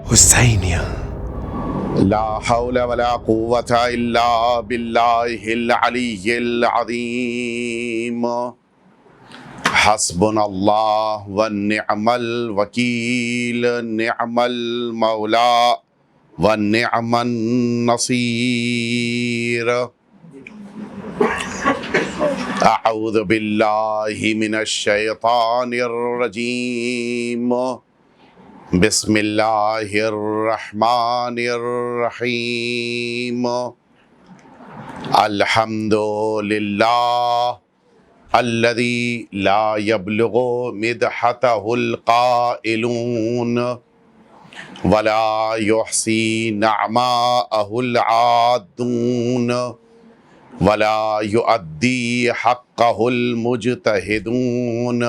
حسینیہ لا حول ولا قوة الا باللہ العلی العظیم حسبنا اللہ ونعم الوکیل نعم المولا ونعم النصیر اعوذ باللہ من الشیطان الرجیم بسم اللہ الرحمن الرحیم الحمد للہ الذی لا یبلغ مدحتہ القائلون ولا یحصی نعماءہ العادون ولا یؤدی حقہ المجتہدون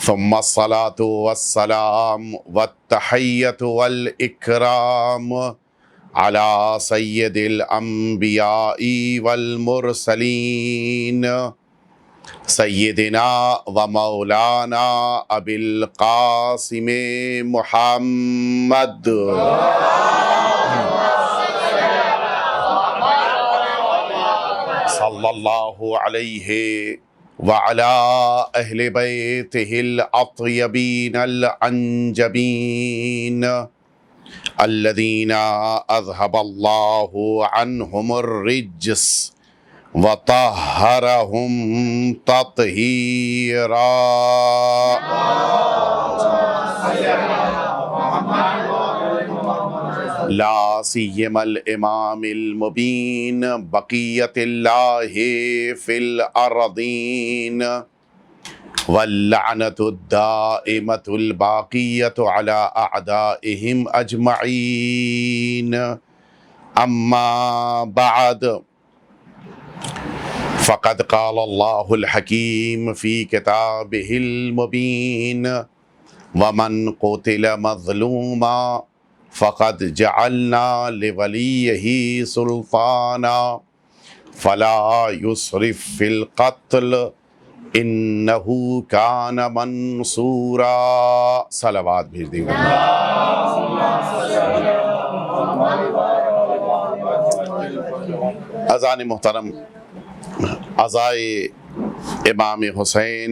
ثم الصلاة والسلام والتحیۃ والإکرام على سید الانبیاء والمرسلین سیدنا و مولانا ابی القاسم محمد صلی اللہ علیہ وعلى أهل بيته الأطيبين الأنجبين الذين أذهب الله عنهم الرجس وطهرهم تطهيرا لا سيما الإمام المبين بقية الله في الأرضين واللعنة الدائمة الباقية على أعدائهم أجمعين أما بعد فقد قال الله الحكيم في كتابه المبين ومن قتل مظلوما فقد جعلنا لوليه سلطانا فلا يسرف في القتل انه كان منصورا صلوات بھیج دیں گے اذان محترم عزائے امام حسین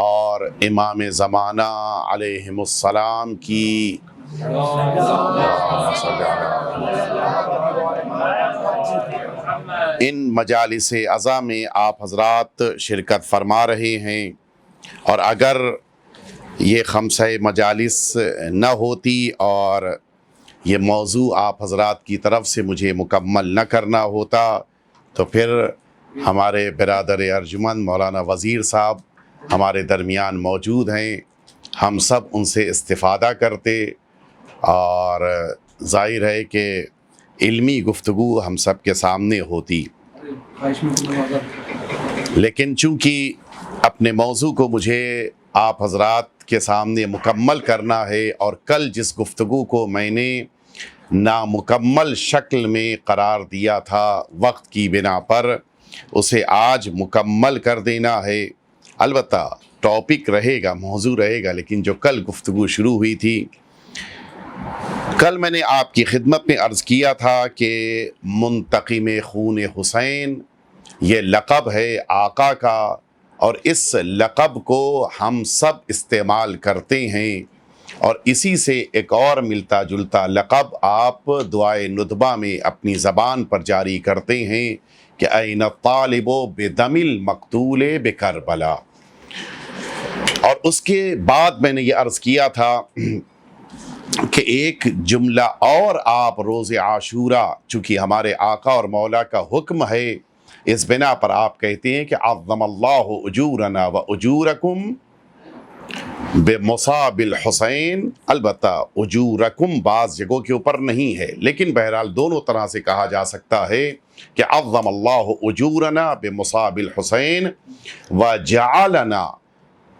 اور امام زمانہ علیہم السلام کی ان مجالس عزا میں آپ حضرات شرکت فرما رہے ہیں، اور اگر یہ خمسہ مجالس نہ ہوتی اور یہ موضوع آپ حضرات کی طرف سے مجھے مکمل نہ کرنا ہوتا تو پھر ہمارے برادر ارجمند مولانا وزیر صاحب ہمارے درمیان موجود ہیں، ہم سب ان سے استفادہ کرتے اور ظاہر ہے کہ علمی گفتگو ہم سب کے سامنے ہوتی، لیکن چونکہ اپنے موضوع کو مجھے آپ حضرات کے سامنے مکمل کرنا ہے، اور کل جس گفتگو کو میں نے نامکمل شکل میں قرار دیا تھا وقت کی بنا پر، اسے آج مکمل کر دینا ہے۔ البتہ ٹاپک رہے گا، موضوع رہے گا، لیکن جو کل گفتگو شروع ہوئی تھی، کل میں نے آپ کی خدمت میں عرض کیا تھا کہ منتقم خون حسین یہ لقب ہے آقا کا، اور اس لقب کو ہم سب استعمال کرتے ہیں، اور اسی سے ایک اور ملتا جلتا لقب آپ دعائے ندبہ میں اپنی زبان پر جاری کرتے ہیں کہ این الطالب بدم المقتول بکربلا۔ اور اس کے بعد میں نے یہ عرض کیا تھا کہ ایک جملہ اور آپ روز عاشورہ، چونکہ ہمارے آقا اور مولا کا حکم ہے، اس بنا پر آپ کہتے ہیں کہ عظم اللہ اجورنا و اجورکم بمصاب الحسین۔ البتہ اجورکم بعض جگہوں کے اوپر نہیں ہے، لیکن بہرحال دونوں طرح سے کہا جا سکتا ہے کہ عظم اللہ اجورنا بمصاب الحسین وجعلنا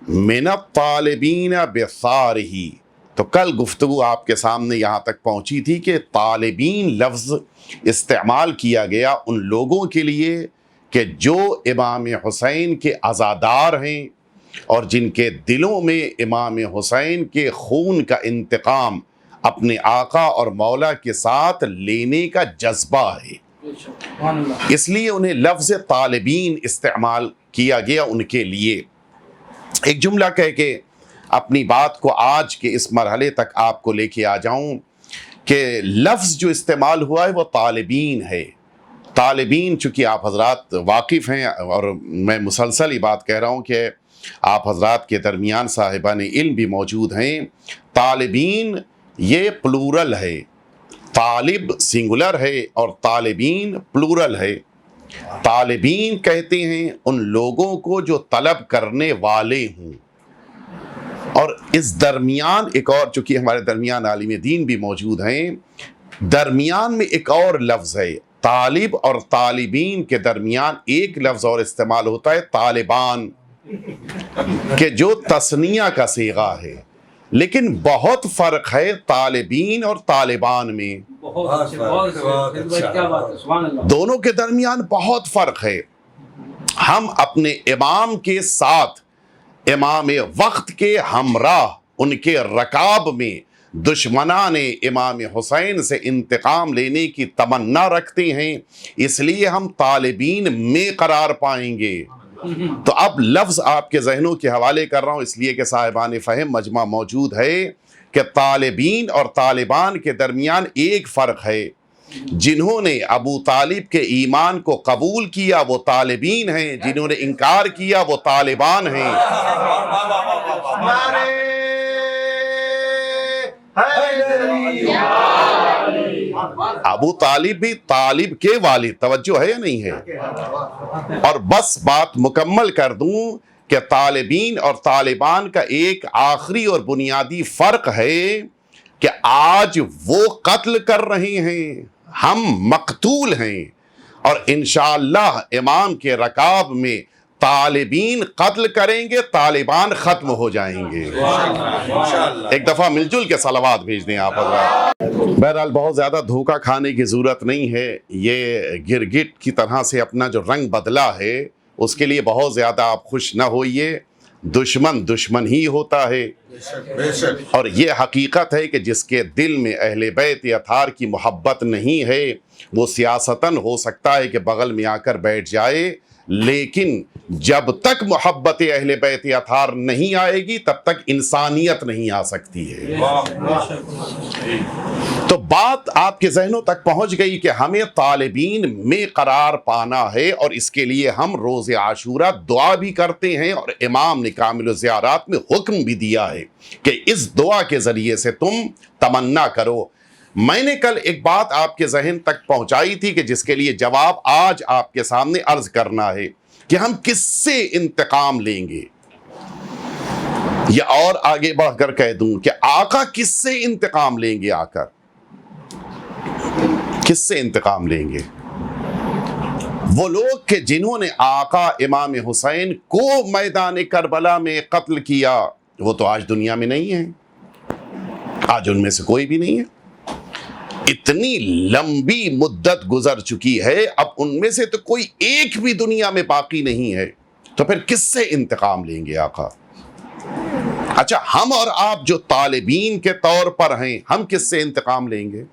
من الطالبین بثارہ۔ تو کل گفتگو آپ کے سامنے یہاں تک پہنچی تھی کہ طالبین لفظ استعمال کیا گیا ان لوگوں کے لیے کہ جو امام حسین کے عزادار ہیں اور جن کے دلوں میں امام حسین کے خون کا انتقام اپنے آقا اور مولا کے ساتھ لینے کا جذبہ ہے، اس لیے انہیں لفظ طالبین استعمال کیا گیا ان کے لیے۔ ایک جملہ کہہ کے اپنی بات کو آج کے اس مرحلے تک آپ کو لے کے آ جاؤں کہ لفظ جو استعمال ہوا ہے وہ طالبین ہے۔ طالبین، چونکہ آپ حضرات واقف ہیں اور میں مسلسل ہی بات کہہ رہا ہوں کہ آپ حضرات کے درمیان صاحبان علم بھی موجود ہیں، طالبین یہ پلورل ہے، طالب سنگولر ہے اور طالبین پلورل ہے۔ طالبین کہتے ہیں ان لوگوں کو جو طلب کرنے والے ہوں، اور اس درمیان ایک اور، چونکہ ہمارے درمیان عالم دین بھی موجود ہیں، درمیان میں ایک اور لفظ ہے، طالب اور طالبین کے درمیان ایک لفظ اور استعمال ہوتا ہے طالبان، کہ جو تثنیہ کا صیغہ ہے، لیکن بہت فرق ہے طالبین اور طالبان میں، دونوں کے درمیان بہت فرق ہے۔ ہم اپنے امام کے ساتھ، امام وقت کے ہمراہ، ان کے رکاب میں دشمنان امام حسین سے انتقام لینے کی تمنا رکھتے ہیں، اس لیے ہم طالبین میں قرار پائیں گے۔ تو اب لفظ آپ کے ذہنوں کے حوالے کر رہا ہوں اس لیے کہ صاحبان فہم مجمع موجود ہے کہ طالبین اور طالبان کے درمیان ایک فرق ہے۔ جنہوں نے ابو طالب کے ایمان کو قبول کیا وہ طالبین ہیں، جنہوں نے انکار کیا وہ طالبان ہیں۔ ابو طالب بھی طالب کے والد، توجہ ہے یا نہیں ہے؟ اور بس بات مکمل کر دوں کہ طالبین اور طالبان کا ایک آخری اور بنیادی فرق ہے کہ آج وہ قتل کر رہے ہیں، ہم مقتول ہیں، اور انشاءاللہ امام کے رکاب میں طالبین قتل کریں گے، طالبان ختم ہو جائیں گے۔ ایک دفعہ مل جل کے صلوات بھیج دیں آپ حضرات۔ بہرحال بہت زیادہ دھوکہ کھانے کی ضرورت نہیں ہے، یہ گرگٹ کی طرح سے اپنا جو رنگ بدلا ہے اس کے لیے بہت زیادہ آپ خوش نہ ہوئیے، دشمن دشمن ہی ہوتا ہے، اور یہ حقیقت ہے کہ جس کے دل میں اہل بیت اطہار کی محبت نہیں ہے وہ سیاستاً ہو سکتا ہے کہ بغل میں آ کر بیٹھ جائے، لیکن جب تک محبت اہل بیت اطہار نہیں آئے گی تب تک انسانیت نہیں آ سکتی ہے۔ تو بات آپ کے ذہنوں تک پہنچ گئی کہ ہمیں طالبین میں قرار پانا ہے، اور اس کے لیے ہم روز عاشورہ دعا بھی کرتے ہیں، اور امام نے کامل الزیارات میں حکم بھی دیا ہے کہ اس دعا کے ذریعے سے تم تمنا کرو۔ میں نے کل ایک بات آپ کے ذہن تک پہنچائی تھی کہ جس کے لیے جواب آج آپ کے سامنے عرض کرنا ہے کہ ہم کس سے انتقام لیں گے، یا اور آگے بڑھ کر کہہ دوں کہ آقا کس سے انتقام لیں گے، آ کر کس سے انتقام لیں گے؟ وہ لوگ کہ جنہوں نے آقا امام حسین کو میدان کربلا میں قتل کیا وہ تو آج دنیا میں نہیں ہیں، آج ان میں سے کوئی بھی نہیں ہے، اتنی لمبی مدت گزر چکی ہے، اب ان میں سے تو کوئی ایک بھی دنیا میں باقی نہیں ہے، تو پھر کس سے انتقام لیں گے آقا؟ اچھا، ہم اور آپ جو طالبین کے طور پر ہیں، ہم کس سے انتقام لیں گے؟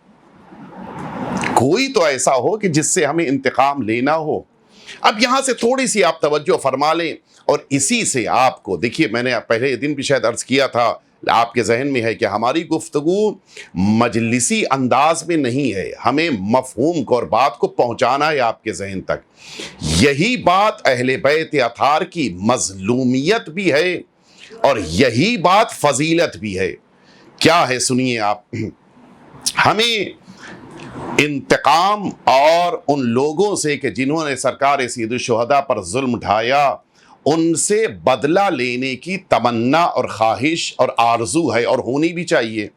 کوئی تو ایسا ہو کہ جس سے ہمیں انتقام لینا ہو۔ اب یہاں سے تھوڑی سی آپ توجہ فرما لیں، اور اسی سے آپ کو دیکھیے، میں نے پہلے دن بھی شاید عرض کیا تھا، آپ کے ذہن میں ہے کہ ہماری گفتگو مجلسی انداز میں نہیں ہے، ہمیں مفہوم کو اور بات کو پہنچانا ہے آپ کے ذہن تک۔ یہی بات اہل بیت اطہار کی مظلومیت بھی ہے اور یہی بات فضیلت بھی ہے۔ کیا ہے سنیے آپ، ہمیں انتقام اور ان لوگوں سے کہ جنہوں نے سرکار سید الشہداء پر ظلم ڈھایا ان سے بدلہ لینے کی تمنا اور خواہش اور آرزو ہے، اور ہونی بھی چاہیے۔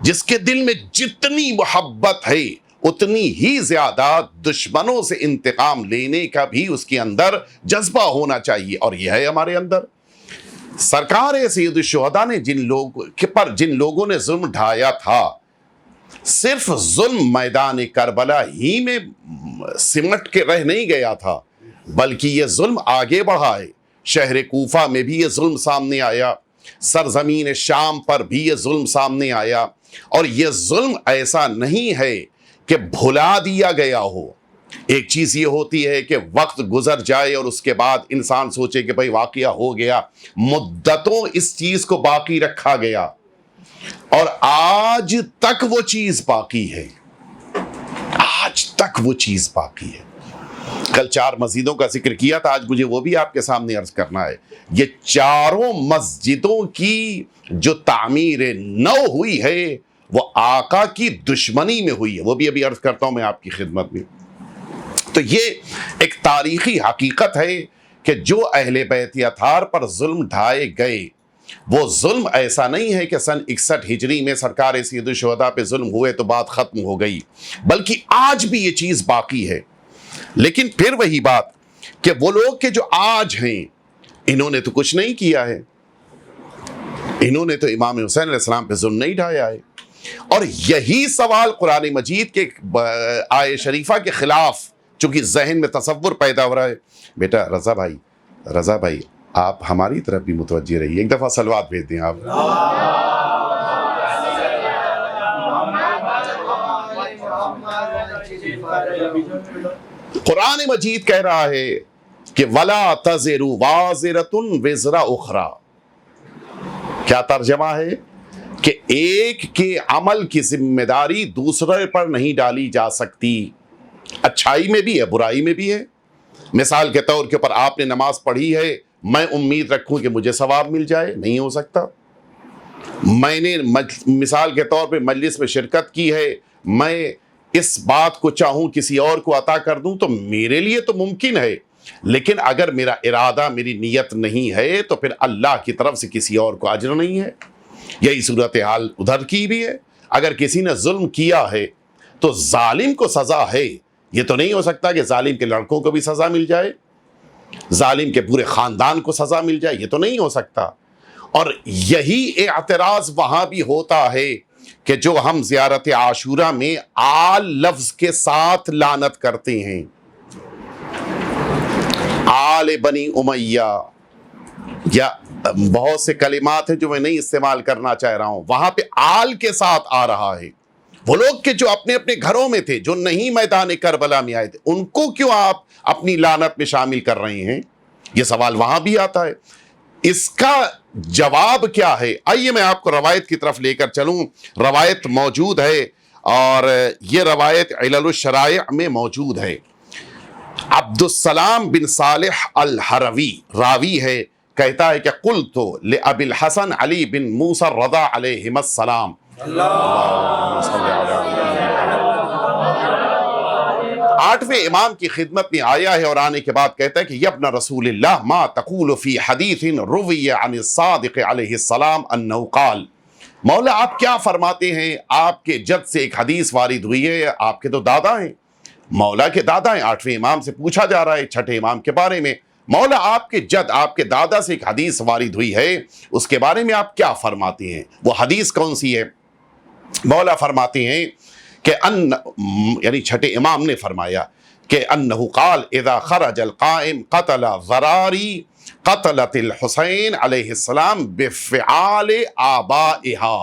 جس کے دل میں جتنی محبت ہے اتنی ہی زیادہ دشمنوں سے انتقام لینے کا بھی اس کے اندر جذبہ ہونا چاہیے، اور یہ ہے ہمارے اندر۔ سرکار سید الشہداء نے جن لوگوں نے ظلم ڈھایا تھا، صرف ظلم میدان کربلا ہی میں سمٹ کے رہ نہیں گیا تھا، بلکہ یہ ظلم آگے بڑھا ہے، شہر کوفہ میں بھی یہ ظلم سامنے آیا، سرزمین شام پر بھی یہ ظلم سامنے آیا، اور یہ ظلم ایسا نہیں ہے کہ بھلا دیا گیا ہو۔ ایک چیز یہ ہوتی ہے کہ وقت گزر جائے اور اس کے بعد انسان سوچے کہ بھئی واقعہ ہو گیا، مدتوں اس چیز کو باقی رکھا گیا اور آج تک وہ چیز باقی ہے، آج تک وہ چیز باقی ہے۔ کل 4 مسجدوں کا ذکر کیا تھا، آج مجھے وہ بھی آپ کے سامنے عرض کرنا ہے۔ یہ چاروں مسجدوں کی جو تعمیر نو ہوئی ہے وہ آقا کی دشمنی میں ہوئی ہے، وہ بھی ابھی عرض کرتا ہوں میں آپ کی خدمت میں۔ تو یہ ایک تاریخی حقیقت ہے کہ جو اہل بیت اطہار پر ظلم ڈھائے گئے، وہ ظلم ایسا نہیں ہے کہ سن 61 ہجری میں سرکار سید الشہداء پہ ظلم ہوئے تو بات ختم ہو گئی، بلکہ آج بھی یہ چیز باقی ہے۔ لیکن پھر وہی بات کہ وہ لوگ کہ جو آج ہیں، انہوں نے تو کچھ نہیں کیا ہے، انہوں نے تو امام حسین علیہ السلام پہ ظلم نہیں ڈھایا ہے۔ اور یہی سوال قرآن مجید کے آیہ شریفہ کے خلاف چونکہ ذہن میں تصور پیدا ہو رہا ہے۔ بیٹا رضا بھائی آپ ہماری طرف بھی متوجہ رہیے، ایک دفعہ صلوات بھیج دیں آپ۔ قرآن مجید کہہ رہا ہے کہ وَلَا تَزِرُ وَازِرَةٌ وِزْرَ أُخْرَى، کیا ترجمہ ہے کہ ایک کے عمل کی ذمہ داری دوسرے پر نہیں ڈالی جا سکتی۔ اچھائی میں بھی ہے، برائی میں بھی ہے۔ مثال کے طور کے اوپر آپ نے نماز پڑھی ہے، میں امید رکھوں کہ مجھے ثواب مل جائے، نہیں ہو سکتا۔ میں نے مثال کے طور پہ مجلس میں شرکت کی ہے، میں اس بات کو چاہوں کسی اور کو عطا کر دوں تو میرے لیے تو ممکن ہے، لیکن اگر میرا ارادہ، میری نیت نہیں ہے تو پھر اللہ کی طرف سے کسی اور کو اجر نہیں ہے۔ یہی صورتحال ادھر کی بھی ہے۔ اگر کسی نے ظلم کیا ہے تو ظالم کو سزا ہے، یہ تو نہیں ہو سکتا کہ ظالم کے لڑکوں کو بھی سزا مل جائے، ظالم کے پورے خاندان کو سزا مل جائے، یہ تو نہیں ہو سکتا۔ اور یہی اعتراض وہاں بھی ہوتا ہے کہ جو ہم زیارت عاشورہ میں آل لفظ کے ساتھ لعنت کرتے ہیں، آل بنی امیہ، یا بہت سے کلمات ہیں جو میں نہیں استعمال کرنا چاہ رہا ہوں، وہاں پہ آل کے ساتھ آ رہا ہے۔ وہ لوگ کہ جو اپنے اپنے گھروں میں تھے، جو نہیں میدان کربلا میں آئے تھے، ان کو کیوں آپ اپنی لعنت میں شامل کر رہے ہیں؟ یہ سوال وہاں بھی آتا ہے۔ اس کا جواب کیا ہے؟ آئیے میں آپ کو روایت کی طرف لے کر چلوں۔ روایت موجود ہے اور یہ روایت علل الشرائع میں موجود ہے۔ عبد السلام بن صالح الحروی راوی ہے، کہتا ہے کہ قلت لأبی الحسن علی بن موسیٰ الرضا علیہم السلام، اللہم صلی علی آٹھویں امام کی خدمت میں آیا ہے اور آنے کے بعد کہتا ہے کہ یبن رسول اللہ ما تقول فی حدیث روی عن الصادق علیہ السلام انہو قال، مولا آپ کیا فرماتے ہیں؟ آپ کے جد سے ایک حدیث وارد ہوئی ہے، آپ کے تو دادا ہیں، مولا کے دادا ہیں۔ آٹھویں امام سے پوچھا جا رہا ہے چھٹے امام کے بارے میں، مولا آپ کے جد، آپ کے دادا سے ایک حدیث وارد ہوئی ہے، اس کے بارے میں آپ کیا فرماتے ہیں؟ وہ حدیث کون سی ہے؟ مولا فرماتے ہیں کہ یعنی چھٹے امام نے فرمایا کہ انہو قال اذا خرج القائم قتل ضراری قتلت الحسین علیہ السلام بفعال آبائہا۔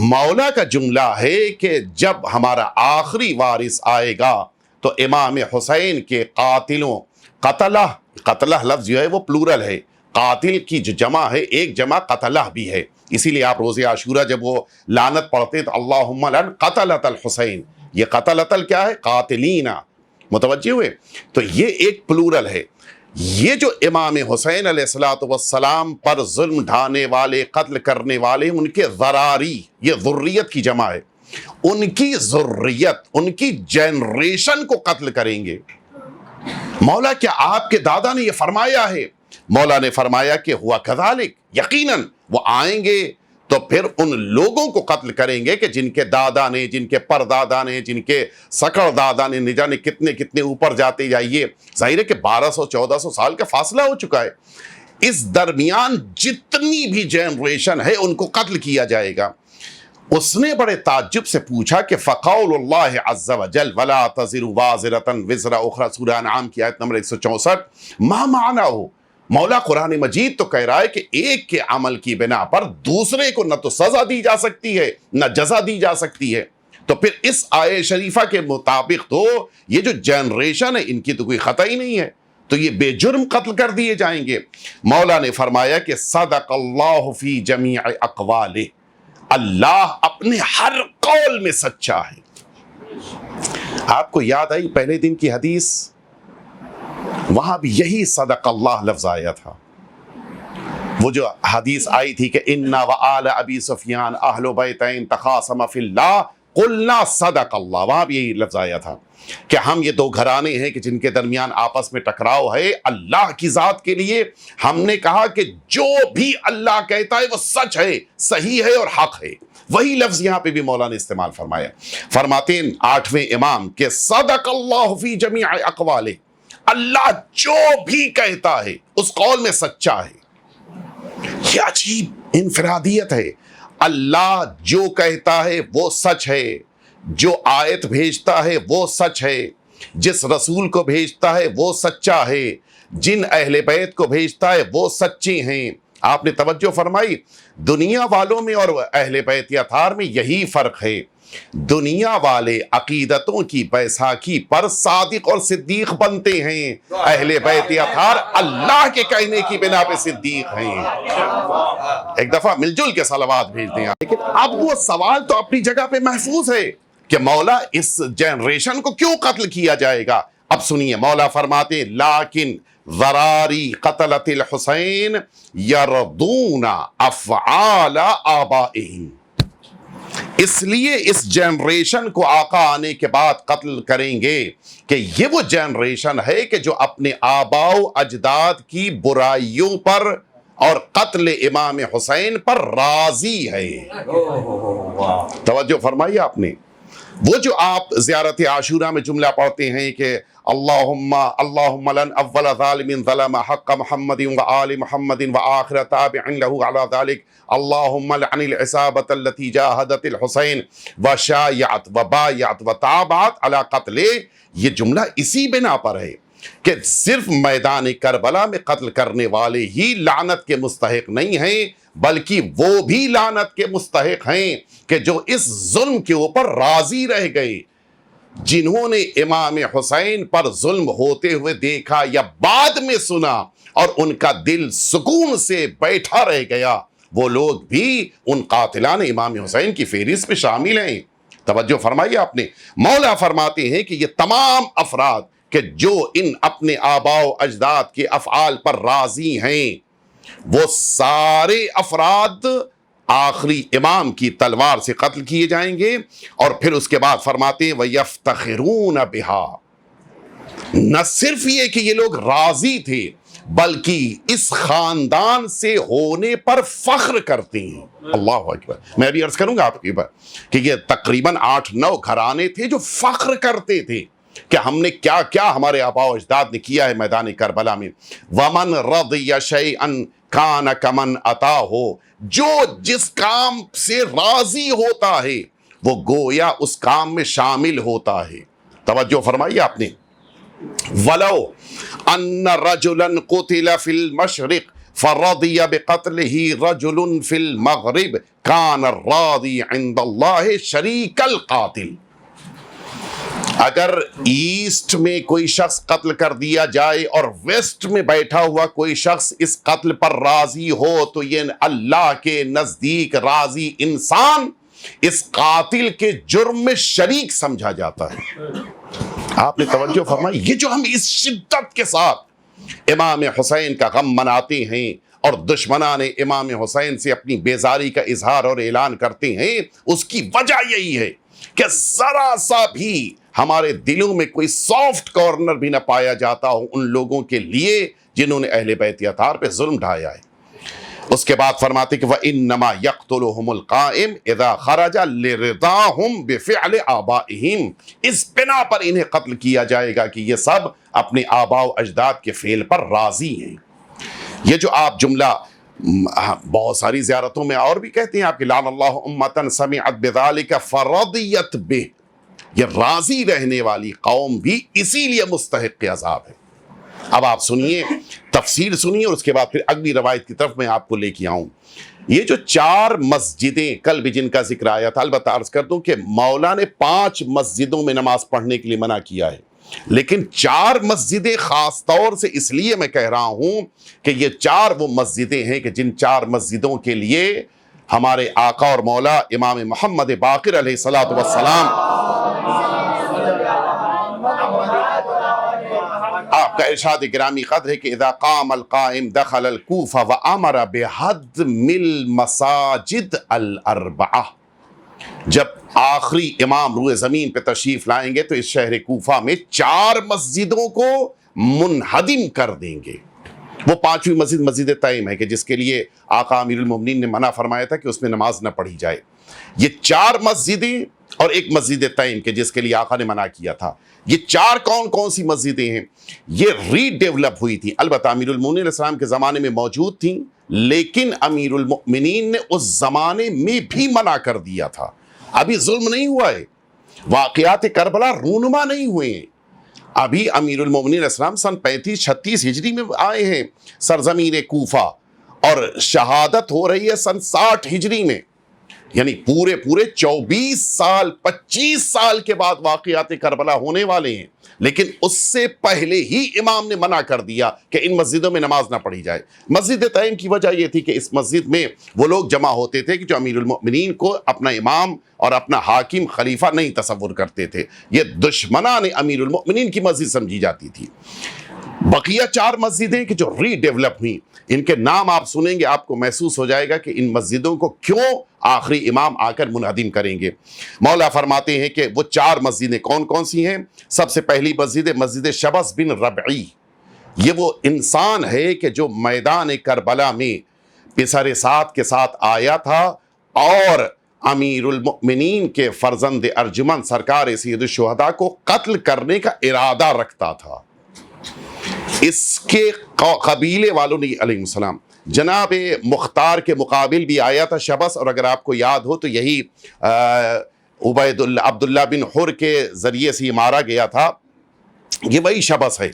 مولا کا جملہ ہے کہ جب ہمارا آخری وارث آئے گا تو امام حسین کے قاتلوں، قتلہ لفظ جو ہے وہ پلورل ہے، قاتل کی جو جمع ہے ایک جمع قتلہ بھی ہے، اسی لیے آپ روز عاشورہ جب وہ لعنت پڑھتے تو اللہم لعن قتلۃ الحسین، یہ قتلۃ کیا ہے؟ قاتلین، متوجہ ہوئے؟ تو یہ ایک پلورل ہے۔ یہ جو امام حسین علیہ السلام پر ظلم ڈھانے والے، قتل کرنے والے، ان کے ذراری، یہ ذریت کی جمع ہے، ان کی ذریت، ان کی جنریشن کو قتل کریں گے۔ مولا کیا آپ کے دادا نے یہ فرمایا ہے؟ مولا نے فرمایا کہ ہوا کذالک، یقیناً وہ آئیں گے تو پھر ان لوگوں کو قتل کریں گے کہ جن کے دادا نے، جن کے پردادا نے، جن کے سکڑ دادا نے، نہ جانے کتنے کتنے اوپر جاتے جائیے۔ ظاہر ہے کہ 1200-1400 سال کا فاصلہ ہو چکا ہے، اس درمیان جتنی بھی جنریشن ہے ان کو قتل کیا جائے گا۔ اس نے بڑے تعجب سے پوچھا کہ فقول اللہ عز وجل ولا تزر وازرۃ وزر اخری، سورہ انعام کی آیت نمبر 164، ما معنی ہو؟ مولا قرآن مجید تو کہہ رہا ہے کہ ایک کے عمل کی بنا پر دوسرے کو نہ تو سزا دی جا سکتی ہے نہ جزا دی جا سکتی ہے، تو پھر اس آیت شریفہ کے مطابق تو یہ جو جنریشن ہے ان کی تو کوئی خطا ہی نہیں ہے، تو یہ بے جرم قتل کر دیے جائیں گے۔ مولا نے فرمایا کہ صدق اللہ فی جمیع اقوالہ، اللہ اپنے ہر قول میں سچا ہے۔ آپ کو یاد آئی پہلے دن کی حدیث، وہاں بھی یہی صدق اللہ لفظ آیا تھا، وہ جو حدیث آئی تھی کہ انا وآل ابی سفیان اہل بیتین تخاصما فی اللہ قلنا صدق اللہ، وہاں بھی یہی لفظ آیا تھا کہ ہم یہ دو گھرانے ہیں کہ جن کے درمیان آپس میں ٹکراؤ ہے اللہ کی ذات کے لیے، ہم نے کہا کہ جو بھی اللہ کہتا ہے وہ سچ ہے، صحیح ہے اور حق ہے۔ وہی لفظ یہاں پہ بھی مولا نے استعمال فرمایا۔ فرماتے ہیں 8ویں امام کہ صدق اللہ فی جمیع اقوالہ، اللہ جو بھی کہتا ہے اس قول میں سچا ہے۔ یہ عجیب انفرادیت ہے، اللہ جو کہتا ہے وہ سچ ہے، جو آیت بھیجتا ہے وہ سچ ہے، جس رسول کو بھیجتا ہے وہ سچا ہے، جن اہل بیت کو بھیجتا ہے وہ سچے ہیں۔ آپ نے توجہ فرمائی، دنیا والوں میں اور اہل بیت اطہار میں یہی فرق ہے۔ دنیا والے عقیدتوں کی بیساکھی پر صادق اور صدیق بنتے ہیں، اہل بیت اطہار اللہ کے کہنے کی بنا پہ صدیق ہیں۔ ایک دفعہ مل جل کے صلوات بھیجتے ہیں، لیکن اب وہ سوال تو اپنی جگہ پہ محفوظ ہے کہ مولا اس جنریشن کو کیوں قتل کیا جائے گا۔ اب سنیے، مولا فرماتے ہیں لیکن ذراری قتلت الحسین یردون افعال آبائہم، اس لیے اس جنریشن کو آقا آنے کے بعد قتل کریں گے کہ یہ وہ جنریشن ہے کہ جو اپنے آباء و اجداد کی برائیوں پر اور قتل امام حسین پر راضی ہے۔ توجہ فرمائی آپ نے، وہ جو آپ زیارت عاشورہ میں جملہ پڑھتے ہیں کہ اللہم لن اول ظالم ظلم حق محمد و آل محمد و آخر تابع له على ذلك اللہم لعن العصابة التي جاہدت الحسین وشایعت وبایعت وتابعت على قتل، یہ جملہ اسی بنا پر ہے کہ صرف میدان کربلا میں قتل کرنے والے ہی لعنت کے مستحق نہیں ہیں، بلکہ وہ بھی لعنت کے مستحق ہیں کہ جو اس ظلم کے اوپر راضی رہ گئے، جنہوں نے امام حسین پر ظلم ہوتے ہوئے دیکھا یا بعد میں سنا اور ان کا دل سکون سے بیٹھا رہ گیا، وہ لوگ بھی ان قاتلان امام حسین کی فہرست میں شامل ہیں۔ توجہ فرمائی آپ نے، مولا فرماتے ہیں کہ یہ تمام افراد کہ جو ان اپنے آباء و اجداد کے افعال پر راضی ہیں، وہ سارے افراد آخری امام کی تلوار سے قتل کیے جائیں گے۔ اور پھر اس کے بعد فرماتے ہیں وَيَفْتَخِرُونَ بِهَا، نہ صرف یہ کہ یہ لوگ راضی تھے بلکہ اس خاندان سے ہونے پر فخر کرتے ہیں۔ اللہ اکبر، میں ابھی عرض کروں گا آپ کے اوپر کہ یہ تقریباً 8-9 گھرانے تھے جو فخر کرتے تھے کہ ہم نے کیا کیا ہمارے آباء و اجداد نے کیا ہے میدان کربلا میں۔ وَمَنْ رَضِيَ شَيْئًا كَانَ كَمَنْ أَتَاهُ، جو جس کام سے راضی ہوتا ہے وہ گویا اس کام میں شامل ہوتا ہے۔ توجہ فرمائیے آپ نے، وَلَوْ أَنَّ رَجُلًا قُتِلَ فِي الْمَشْرِقِ فَرَضِيَ بِقَتْلِهِ رَجُلٌ فِي الْمَغْرِبِ كَانَ الرَّاضِي عِنْدَ اللَّهِ شَرِيكَ الْقَاتِلِ، اگر ایسٹ میں کوئی شخص قتل کر دیا جائے اور ویسٹ میں بیٹھا ہوا کوئی شخص اس قتل پر راضی ہو تو یہ اللہ کے نزدیک راضی انسان اس قاتل کے جرم میں شریک سمجھا جاتا ہے۔ آپ نے توجہ فرمائی، یہ جو ہم اس شدت کے ساتھ امام حسین کا غم مناتے ہیں اور دشمنان امام حسین سے اپنی بیزاری کا اظہار اور اعلان کرتے ہیں، اس کی وجہ یہی ہے کہ ذرا سا بھی ہمارے دلوں میں کوئی سافٹ کارنر بھی نہ پایا جاتا ہو ان لوگوں کے لیے جنہوں نے اہل بیت اطہار پہ ظلم ڈھایا ہے۔ اس کے بعد فرماتے کہ وَإِنَّمَا يَقْتُلُهُمُ الْقَائِمُ إِذَا خَرَجَ لِرِضَاهُمْ بِفِعْلِ آبَائِهِمْ، اس بنا پر انہیں قتل کیا جائے گا کہ یہ سب اپنے آباء و اجداد کے فعل پر راضی ہیں۔ یہ جو آپ جملہ بہت ساری زیارتوں میں اور بھی کہتے ہیں آپ کہ لعن اللہ امتن سمعت بذالک فرضیت بہ، یہ راضی رہنے والی قوم بھی اسی لیے مستحق عذاب ہے۔ اب آپ سنیے، تفسیر سنیے، اور اس کے بعد پھر اگلی روایت کی طرف میں آپ کو لے کے آؤں۔ یہ جو 4 مسجدیں کل بھی جن کا ذکر آیا تھا، البتہ عرض کر دوں کہ مولا نے 5 مسجدوں میں نماز پڑھنے کے لیے منع کیا ہے، لیکن 4 مسجدیں خاص طور سے اس لیے میں کہہ رہا ہوں کہ یہ 4 وہ مسجدیں ہیں کہ جن 4 مسجدوں کے لیے ہمارے آقا اور مولا امام محمد باقر علیہ الصلوۃ والسلام، آپ کا ارشاد گرامی قدر ہے کہ اذا قام القائم دخل الکوفہ وامر بہدم المساجد الاربعہ، جب آخری امام روئے زمین پہ تشریف لائیں گے تو اس شہر کوفہ میں 4 مسجدوں کو منہدم کر دیں گے۔ وہ 5ویں مسجد مسجد تیم ہے کہ جس کے لیے آقا امیر المومنین نے منع فرمایا تھا کہ اس میں نماز نہ پڑھی جائے۔ یہ 4 مسجدیں اور ایک مسجد تیم کہ جس کے لیے آقا نے منع کیا تھا، یہ 4 کون سی مسجدیں ہیں؟ یہ ری ڈیولپ ہوئی تھی، البتہ امیر المومنین علیہ السلام کے زمانے میں موجود تھیں، لیکن امیر المؤمنین نے اس زمانے میں بھی منع کر دیا تھا۔ ابھی ظلم نہیں ہوا ہے، واقعات کربلا رونما نہیں ہوئے ہیں۔ ابھی امیر المومنین علیہ السلام سن 35-36 ہجری میں آئے ہیں سرزمین کوفہ، اور شہادت ہو رہی ہے سن 60 ہجری میں، یعنی پورے 24 سال 25 سال کے بعد واقعات کربلا ہونے والے ہیں، لیکن اس سے پہلے ہی امام نے منع کر دیا کہ ان مسجدوں میں نماز نہ پڑھی جائے۔ مسجد تیم کی وجہ یہ تھی کہ اس مسجد میں وہ لوگ جمع ہوتے تھے کہ جو امیر المؤمنین کو اپنا امام اور اپنا حاکم خلیفہ نہیں تصور کرتے تھے، یہ دشمنان امیر المؤمنین کی مسجد سمجھی جاتی تھی۔ بقیہ 4 مسجدیں کہ جو ری ڈیولپ ہوئیں، ان کے نام آپ سنیں گے آپ کو محسوس ہو جائے گا کہ ان مسجدوں کو کیوں آخری امام آ کر منہدم کریں گے۔ مولا فرماتے ہیں کہ وہ 4 مسجدیں کون سی ہیں؟ سب سے پہلی مسجد شبس بن ربعی، یہ وہ انسان ہے کہ جو میدان کربلا میں پسر سعد کے ساتھ آیا تھا اور امیر المؤمنین کے فرزند ارجمن سرکار سید الشہداء کو قتل کرنے کا ارادہ رکھتا تھا۔ اس کے قبیلے والوں نے علیہ السلام جناب مختار کے مقابل بھی آیا تھا شبس، اور اگر آپ کو یاد ہو تو یہی عبداللہ بن حر کے ذریعے سے مارا گیا تھا، یہ وہی شبس ہے۔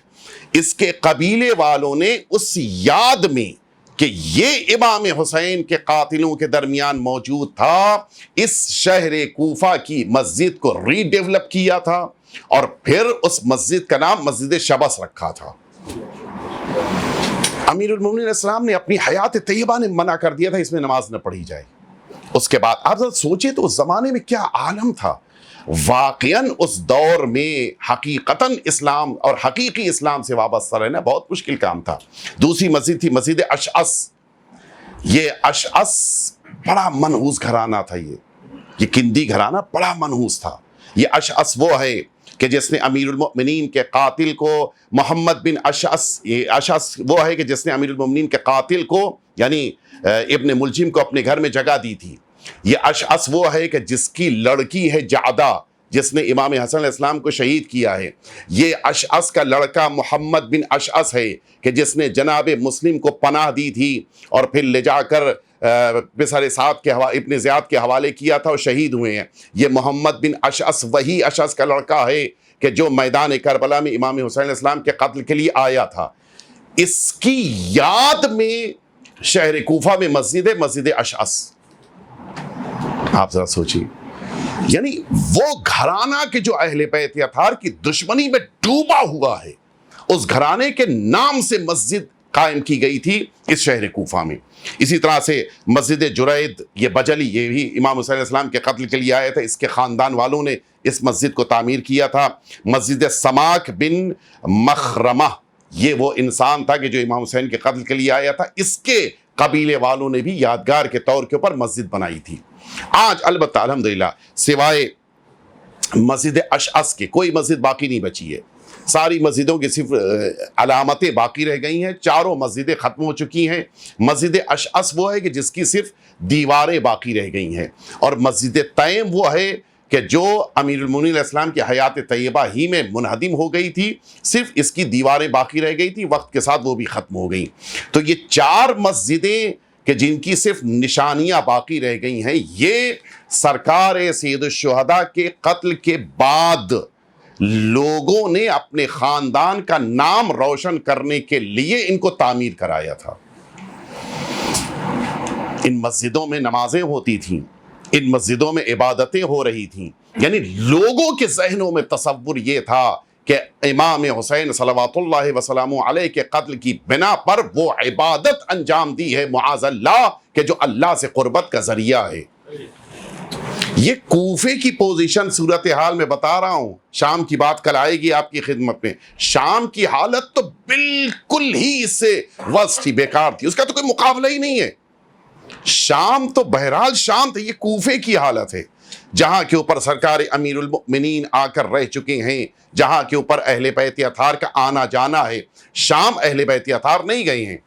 اس کے قبیلے والوں نے اس یاد میں کہ یہ امام حسین کے قاتلوں کے درمیان موجود تھا، اس شہر کوفہ کی مسجد کو ری ڈیولپ کیا تھا، اور پھر اس مسجد کا نام مسجد شبس رکھا تھا۔ امیر المومنین علیہ السلام نے اپنی حیات طیبہ نے منع کر دیا تھا اس میں نماز نہ پڑھی جائے۔ اس کے بعد آپ سوچیں تو اس زمانے میں کیا عالم تھا، واقعاً اس دور میں حقیقتاً اسلام اور حقیقی اسلام سے وابستہ رہنا بہت مشکل کام تھا۔ دوسری مسجد تھی مسجد اشعث، یہ اشعث بڑا منحوس گھرانہ تھا، یہ کندی گھرانہ بڑا منحوس تھا۔ یہ اشعث وہ ہے کہ جس نے امیر المؤمنین کے قاتل کو محمد بن اشعث، یہ اشعث وہ ہے کہ جس نے امیر المؤمنین کے قاتل کو یعنی ابن ملجم کو اپنے گھر میں جگہ دی تھی۔ یہ اشعث وہ ہے کہ جس کی لڑکی ہے جعدہ، جس نے امام حسن علیہ السلام کو شہید کیا ہے۔ یہ اشعث کا لڑکا محمد بن اشعث ہے کہ جس نے جناب مسلم کو پناہ دی تھی اور پھر لے جا کر پسر سعد کے ابن زیاد کے حوالے کیا تھا اور شہید ہوئے ہیں۔ یہ محمد بن اشعث وہی اشعث کا لڑکا ہے کہ جو میدان کربلا میں امام حسین علیہ السلام کے قتل کے لیے آیا تھا۔ اس کی یاد میں شہر کوفہ میں مسجد ہے، مسجد اشعث۔ آپ ذرا سوچیں، یعنی وہ گھرانہ کے جو اہل بیت اطہار کی دشمنی میں ڈوبا ہوا ہے، اس گھرانے کے نام سے مسجد قائم کی گئی تھی اس شہر کوفہ میں۔ اسی طرح سے مسجد جرید، یہ بجلی، یہ بھی امام حسین علیہ السلام کے قتل کے لیے آیا تھا، اس کے خاندان والوں نے اس مسجد کو تعمیر کیا تھا۔ مسجد سماک بن مخرمہ، یہ وہ انسان تھا کہ جو امام حسین کے قتل کے لیے آیا تھا، اس کے قبیلے والوں نے بھی یادگار کے طور کے اوپر مسجد بنائی تھی۔ آج البتہ الحمدللہ سوائے مسجد اشعث کے کوئی مسجد باقی نہیں بچی ہے، ساری مسجدوں کی صرف علامتیں باقی رہ گئی ہیں، 4 مسجدیں ختم ہو چکی ہیں۔ مسجد اشعث وہ ہے کہ جس کی صرف دیواریں باقی رہ گئی ہیں، اور مسجد تیم وہ ہے کہ جو امیر المومنین علیہ السلام کی حیات طیبہ ہی میں منہدم ہو گئی تھی، صرف اس کی دیواریں باقی رہ گئی تھی، وقت کے ساتھ وہ بھی ختم ہو گئیں۔ تو یہ 4 مسجدیں کہ جن کی صرف نشانیاں باقی رہ گئی ہیں، یہ سرکار سید الشہداء کے قتل کے بعد لوگوں نے اپنے خاندان کا نام روشن کرنے کے لیے ان کو تعمیر کرایا تھا۔ ان مسجدوں میں نمازیں ہوتی تھیں، ان مسجدوں میں عبادتیں ہو رہی تھیں، یعنی لوگوں کے ذہنوں میں تصور یہ تھا کہ امام حسین صلوات اللہ وسلام علیہ کے قتل کی بنا پر وہ عبادت انجام دی ہے معاذ اللہ، کہ جو اللہ سے قربت کا ذریعہ ہے۔ یہ کوفے کی پوزیشن صورتحال میں بتا رہا ہوں، شام کی بات کل آئے گی آپ کی خدمت میں۔ شام کی حالت تو بالکل ہی اس سے ورسٹ تھی، بیکار تھی، اس کا تو کوئی مقابلہ ہی نہیں ہے۔ شام تو بہرحال شام تھا، یہ کوفے کی حالت ہے، جہاں کے اوپر سرکار امیر المؤمنین آ کر رہ چکے ہیں، جہاں کے اوپر اہل بیت اطہار کا آنا جانا ہے۔ شام اہل بیت اطہار نہیں گئے ہیں۔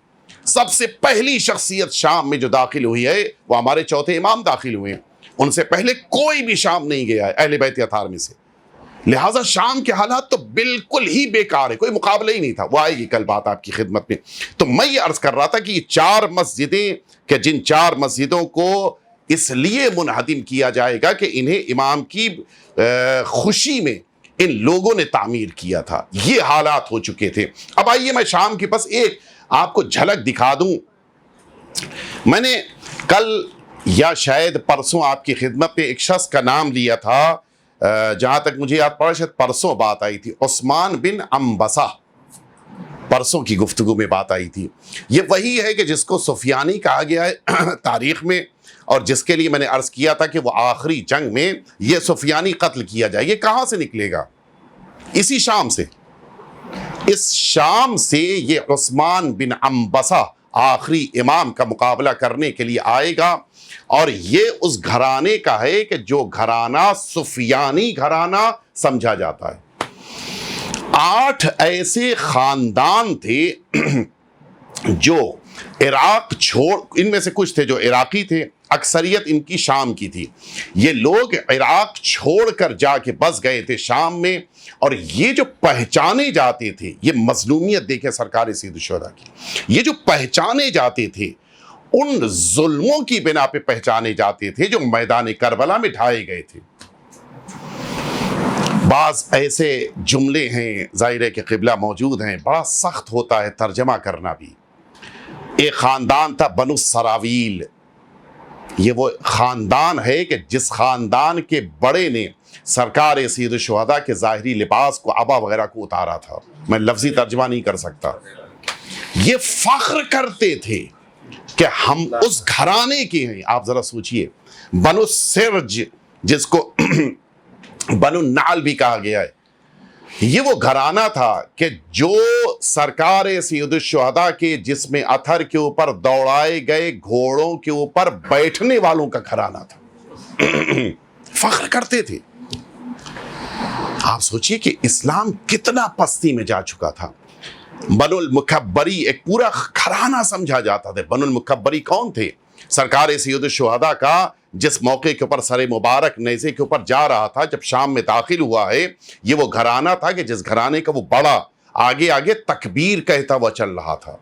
سب سے پہلی شخصیت شام میں جو داخل ہوئی ہے وہ ہمارے چوتھے امام داخل ہوئے ہیں، ان سے پہلے کوئی بھی شام نہیں گیا ہے اہل بیت اطہار میں سے۔ لہٰذا شام کے حالات تو بالکل ہی بیکار ہے، کوئی مقابلہ ہی نہیں تھا۔ وہ آئے گی کل بات آپ کی خدمت میں۔ تو میں یہ عرض کر رہا تھا کہ یہ 4 مسجدیں، کہ جن 4 مسجدوں کو اس لیے منہدم کیا جائے گا کہ انہیں امام کی خوشی میں ان لوگوں نے تعمیر کیا تھا، یہ حالات ہو چکے تھے۔ اب آئیے میں شام کی بس ایک آپ کو جھلک دکھا دوں۔ میں نے کل یا شاید پرسوں آپ کی خدمت میں ایک شخص کا نام لیا تھا، جہاں تک مجھے یاد پڑا شاید پرسوں بات آئی تھی، عثمان بن عنبسہ، پرسوں کی گفتگو میں بات آئی تھی۔ یہ وہی ہے کہ جس کو سفیانی کہا گیا ہے تاریخ میں، اور جس کے لیے میں نے عرض کیا تھا کہ وہ آخری جنگ میں یہ سفیانی قتل کیا جائے۔ یہ کہاں سے نکلے گا؟ اسی شام سے۔ اس شام سے یہ عثمان بن عنبسہ آخری امام کا مقابلہ کرنے کے لیے آئے گا، اور یہ اس گھرانے کا ہے کہ جو گھرانہ سفیانی گھرانہ سمجھا جاتا ہے۔ 8 ایسے خاندان تھے جو عراق ان میں سے کچھ تھے جو عراقی تھے، اکثریت ان کی شام کی تھی۔ یہ لوگ عراق چھوڑ کر جا کے بس گئے تھے شام میں، اور یہ جو پہچانے جاتے تھے، یہ مظلومیت دیکھیں سرکار سید الشہداء کی، یہ جو پہچانے جاتے تھے ان ظلموں کی بنا پہ پہچانے جاتے تھے جو میدان کربلا میں ڈھائے گئے تھے۔ بعض ایسے جملے ہیں، ظاہر ہے کہ قبلہ موجود ہیں، بڑا سخت ہوتا ہے ترجمہ کرنا بھی۔ ایک خاندان تھا بنو السراویل، یہ وہ خاندان ہے کہ جس خاندان کے بڑے نے سرکار سید الشہداء کے ظاہری لباس کو، عبا وغیرہ کو اتارا تھا۔ میں لفظی ترجمہ نہیں کر سکتا۔ یہ فخر کرتے تھے کہ ہم اس گھرانے کے ہیں۔ آپ ذرا سوچئے، بنو سرج جس کو بنو نعل بھی کہا گیا ہے، یہ وہ گھرانہ تھا کہ جو سرکار سید الشہداء کے جسم اطہر کے اوپر دوڑائے گئے گھوڑوں کے اوپر بیٹھنے والوں کا گھرانہ تھا۔ فخر کرتے تھے۔ آپ سوچئے کہ اسلام کتنا پستی میں جا چکا تھا۔ بنو المکبری ایک پورا گھرانہ سمجھا جاتا تھا۔ بنو المکبری کون تھے؟ سرکار سید الشہداء کا جس موقع کے اوپر سر مبارک نیزے کے اوپر جا رہا تھا، جب شام میں داخل ہوا ہے، یہ وہ گھرانہ تھا کہ جس گھرانے کا وہ بڑا آگے آگے تکبیر کہتا ہوا چل رہا تھا۔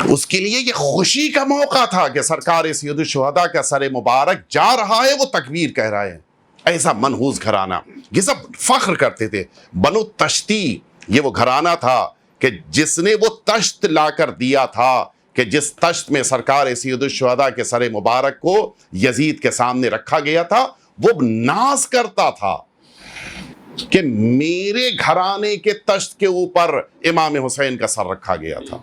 اس کے لیے یہ خوشی کا موقع تھا کہ سرکار سید الشہداء کا سر مبارک جا رہا ہے، وہ تکبیر کہہ رہا ہے۔ ایسا منحوس گھرانہ، یہ سب فخر کرتے تھے۔ بنو تشتی، یہ وہ گھرانہ تھا کہ جس نے وہ تشت لا کر دیا تھا، کہ جس تشت میں سرکار سید الشہداء کے سر مبارک کو یزید کے سامنے رکھا گیا تھا، وہ ناز کرتا تھا کہ میرے گھرانے کے تشت کے اوپر امام حسین کا سر رکھا گیا تھا۔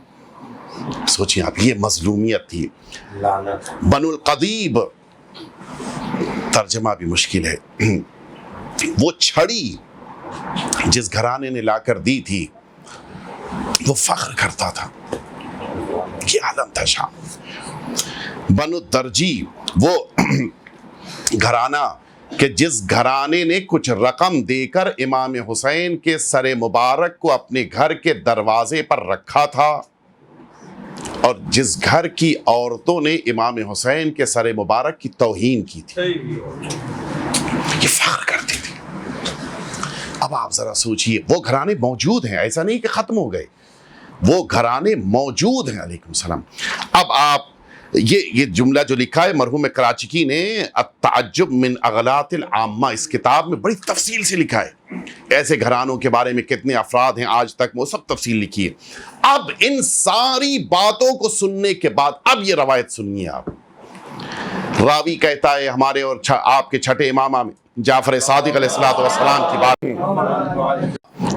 سوچیں آپ، یہ مظلومیت تھی۔ بنو القدیب، ترجمہ بھی مشکل ہے، وہ چھڑی جس گھرانے نے لا کر دی تھی، وہ فخر کرتا تھا۔ یہ عالم تھا شام۔ بنو درجی، وہ گھرانہ کہ جس گھرانے نے کچھ رقم دے کر امام حسین کے سر مبارک کو اپنے گھر کے دروازے پر رکھا تھا، اور جس گھر کی عورتوں نے امام حسین کے سر مبارک کی توہین کی تھی، یہ فخر کرتے تھے۔ اب آپ ذرا سوچئے، وہ گھرانے موجود ہیں، ایسا نہیں کہ ختم ہو گئے۔ وہ گھرانے موجود ہیں۔ علیکم السلام۔ اب آپ یہ جملہ جو لکھا ہے مرحوم کراچکی نے التعجب من اغلاط العامہ، اس کتاب میں بڑی تفصیل سے لکھا ہے، ایسے گھرانوں کے بارے میں کتنے افراد ہیں آج تک، وہ سب تفصیل لکھی ہے۔ اب ان ساری باتوں کو سننے کے بعد اب یہ روایت سنیے آپ۔ راوی کہتا ہے ہمارے اور آپ کے چھٹے امام جعفر صادق علیہ السلام کی بات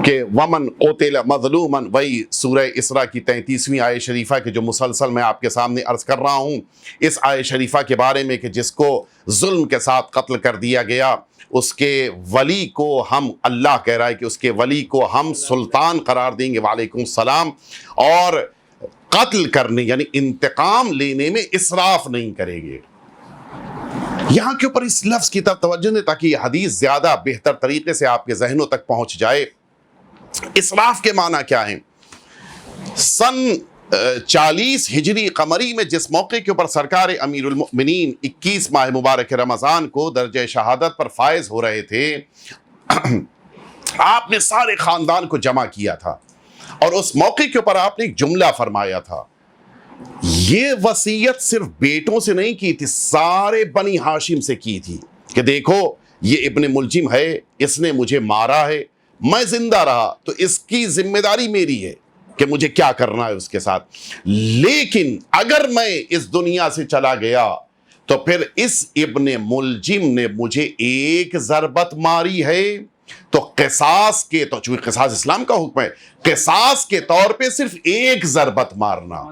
کہ ومن قتل مظلوما، وہی سورہ اسراء کی 33ویں آیت شریفہ کے جو مسلسل میں آپ کے سامنے عرض کر رہا ہوں، اس آیت شریفہ کے بارے میں کہ جس کو ظلم کے ساتھ قتل کر دیا گیا، اس کے ولی کو ہم، اللہ کہہ رہا ہے کہ اس کے ولی کو ہم سلطان قرار دیں گے، وعلیکم السلام، اور قتل کرنے یعنی انتقام لینے میں اسراف نہیں کرے گے۔ یہاں کے اوپر اس لفظ کی طرف توجہ دیں تاکہ یہ حدیث زیادہ بہتر طریقے سے آپ کے ذہنوں تک پہنچ جائے۔ اسراف کے معنی کیا ہیں؟ سن 40 ہجری قمری میں جس موقع کے اوپر سرکار امیر المؤمنین 21 ماہ مبارک رمضان کو درجہ شہادت پر فائز ہو رہے تھے، آپ نے سارے خاندان کو جمع کیا تھا اور اس موقع کے اوپر آپ نے ایک جملہ فرمایا تھا۔ یہ وصیت صرف بیٹوں سے نہیں کی تھی، سارے بنی ہاشم سے کی تھی کہ دیکھو یہ ابن ملجم ہے، اس نے مجھے مارا ہے، میں زندہ رہا تو اس کی ذمہ داری میری ہے کہ مجھے کیا کرنا ہے اس کے ساتھ، لیکن اگر میں اس دنیا سے چلا گیا تو پھر اس ابن ملجم نے مجھے ایک ضربت ماری ہے تو قصاص کے، تو چونکہ قصاص اسلام کا حکم ہے، قصاص کے طور پہ صرف ایک ضربت مارنا۔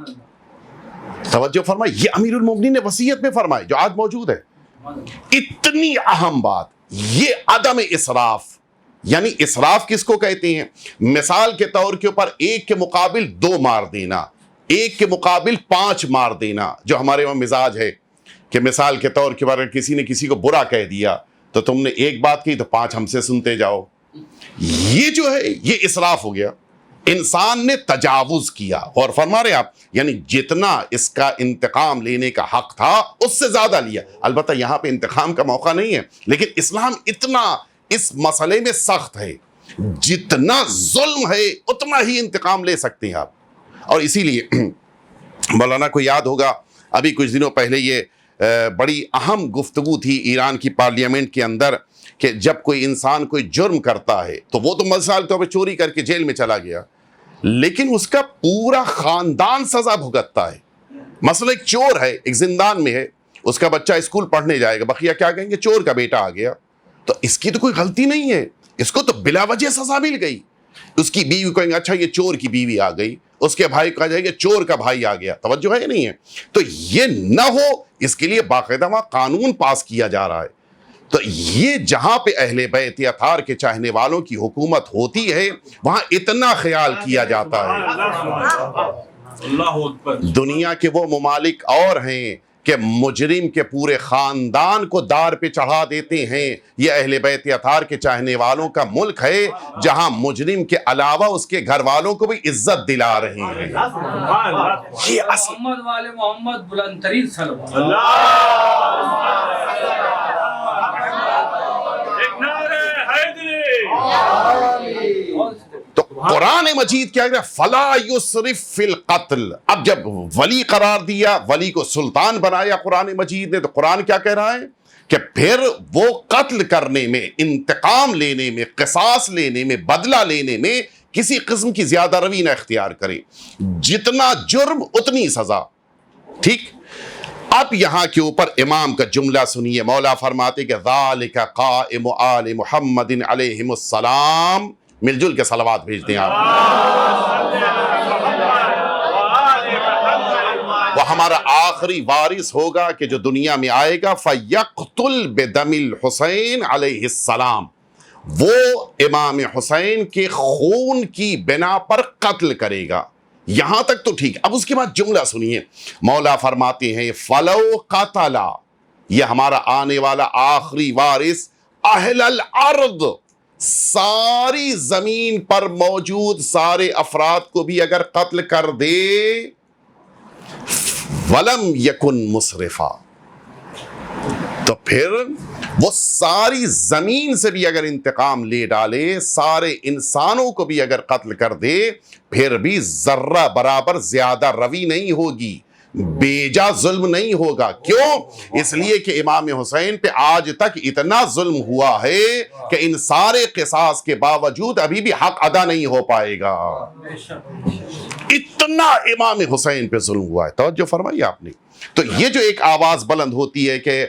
توجہ فرمائے، یہ امیر المومنین نے وصیت میں فرمائے جو آج موجود ہے۔ اتنی اہم بات یہ عدم اسراف، یعنی اسراف کس کو کہتے ہیں؟ مثال کے طور کے اوپر ایک کے مقابل 2 مار دینا، ایک کے مقابل 5 مار دینا، جو ہمارے وہاں مزاج ہے کہ مثال کے طور کے اوپر کسی نے کسی کو برا کہہ دیا تو تم نے ایک بات کی تو 5 ہم سے سنتے جاؤ، یہ جو ہے یہ اسراف ہو گیا، انسان نے تجاوز کیا۔ اور فرما رہے آپ یعنی جتنا اس کا انتقام لینے کا حق تھا اس سے زیادہ لیا۔ البتہ یہاں پہ انتقام کا موقع نہیں ہے، لیکن اسلام اتنا اس مسئلے میں سخت ہے، جتنا ظلم ہے اتنا ہی انتقام لے سکتے ہیں آپ۔ اور اسی لیے مولانا کو یاد ہوگا ابھی کچھ دنوں پہلے یہ بڑی اہم گفتگو تھی ایران کی پارلیمنٹ کے اندر کہ جب کوئی انسان کوئی جرم کرتا ہے تو وہ تو مثال طور پہ چوری کر کے جیل میں چلا گیا، لیکن اس کا پورا خاندان سزا بھگتتا ہے۔ مثلا ایک چور ہے، ایک زندان میں ہے، اس کا بچہ اسکول پڑھنے جائے گا، بقیہ کیا کہیں گے؟ چور کا بیٹا آ گیا، تو اس کی تو کوئی غلطی نہیں ہے، اس کو تو بلا وجہ سزا مل گئی۔ اس کی بیوی کہیں گے اچھا یہ چور کی بیوی آ گئی، اس کے بھائی کہا جائے گا چور کا بھائی آ گیا۔ توجہ ہے یا نہیں ہے؟ تو یہ نہ ہو اس کے لیے باقاعدہ وہاں قانون پاس کیا جا رہا ہے۔ تو یہ جہاں پہ اہل بیت اطہار کے چاہنے والوں کی حکومت ہوتی ہے وہاں اتنا خیال کیا جاتا ہے۔ دنیا کے وہ ممالک اور ہیں کہ مجرم کے پورے خاندان کو دار پہ چڑھا دیتے ہیں، یہ اہل بیت اطہار کے چاہنے والوں کا ملک ہے جہاں مجرم کے علاوہ اس کے گھر والوں کو بھی عزت دلا رہے ہیں۔ یہ محمد والے محمد بلند ترین صلوات۔ تو قرآن مجید کیا کہتا ہے؟ فلا یسرف فی القتل۔ اب جب ولی قرار دیا، ولی کو سلطان بنایا قرآن مجید نے، تو قرآن کیا کہہ رہا ہے کہ پھر وہ قتل کرنے میں، انتقام لینے میں، قصاص لینے میں، بدلہ لینے میں کسی قسم کی زیادہ روی نہ اختیار کرے، جتنا جرم اتنی سزا۔ ٹھیک، اب یہاں کے اوپر امام کا جملہ سنیے، مولا فرماتے کہ ذالک قائم آل محمد علیہم السلام، مل جل کے صلوات بھیجتے ہیں آپ۔ وہ ہمارا آخری وارث ہوگا کہ جو دنیا میں آئے گا، فَيَقْتُلْ بِدَمِ الْحُسَيْنِ علیہ السلام، وہ امام حسین کے خون کی بنا پر قتل کرے گا۔ یہاں تک تو ٹھیک، اب اس کے بعد جملہ سنیے، مولا فرماتے ہیں فَلَوْ قَتَلَ، یہ ہمارا آنے والا آخری وارث اہل الارض، ساری زمین پر موجود سارے افراد کو بھی اگر قتل کر دے، وَلَمْ يَكُنْ مُسْرِفًا، تو پھر وہ ساری زمین سے بھی اگر انتقام لے ڈالے، سارے انسانوں کو بھی اگر قتل کر دے، پھر بھی ذرہ برابر زیادہ روی نہیں ہوگی، بیجا ظلم نہیں ہوگا۔ کیوں؟ اس لیے کہ امام حسین پہ آج تک اتنا ظلم ہوا ہے کہ ان سارے قصاص کے باوجود ابھی بھی حق ادا نہیں ہو پائے گا۔ اتنا امام حسین پہ ظلم ہوا ہے، توجہ فرمائی آپ نے۔ تو یہ جو ایک آواز بلند ہوتی ہے کہ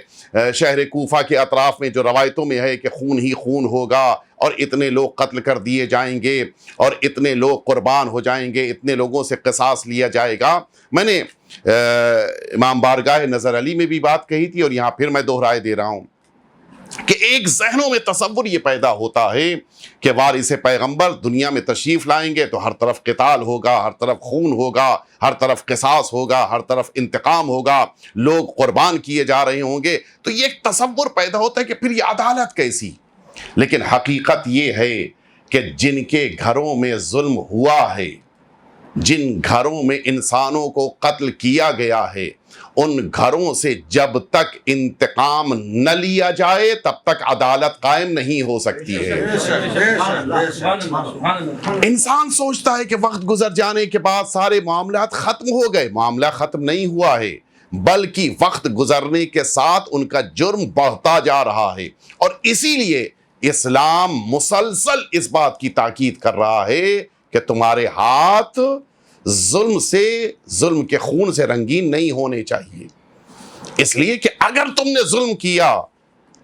شہر کوفہ کے اطراف میں جو روایتوں میں ہے کہ خون ہی خون ہوگا اور اتنے لوگ قتل کر دیے جائیں گے اور اتنے لوگ قربان ہو جائیں گے، اتنے لوگوں سے قصاص لیا جائے گا، میں نے امام بارگاہ نظر علی میں بھی بات کہی تھی اور یہاں پھر میں دوہرائے دے رہا ہوں کہ ایک ذہنوں میں تصور یہ پیدا ہوتا ہے کہ وارث پیغمبر دنیا میں تشریف لائیں گے تو ہر طرف قتال ہوگا، ہر طرف خون ہوگا، ہر طرف قصاص ہوگا، ہر طرف انتقام ہوگا، لوگ قربان کیے جا رہے ہوں گے، تو یہ ایک تصور پیدا ہوتا ہے کہ پھر یہ عدالت کیسی؟ لیکن حقیقت یہ ہے کہ جن کے گھروں میں ظلم ہوا ہے، جن گھروں میں انسانوں کو قتل کیا گیا ہے، ان گھروں سے جب تک انتقام نہ لیا جائے تب تک عدالت قائم نہیں ہو سکتی ہے۔ انسان سوچتا ہے کہ وقت گزر جانے کے بعد سارے معاملات ختم ہو گئے، معاملہ ختم نہیں ہوا ہے، بلکہ وقت گزرنے کے ساتھ ان کا جرم بڑھتا جا رہا ہے، اور اسی لیے اسلام مسلسل اس بات کی تاکید کر رہا ہے کہ تمہارے ہاتھ ظلم کے خون سے رنگین نہیں ہونے چاہیے۔ اس لیے کہ اگر تم نے ظلم کیا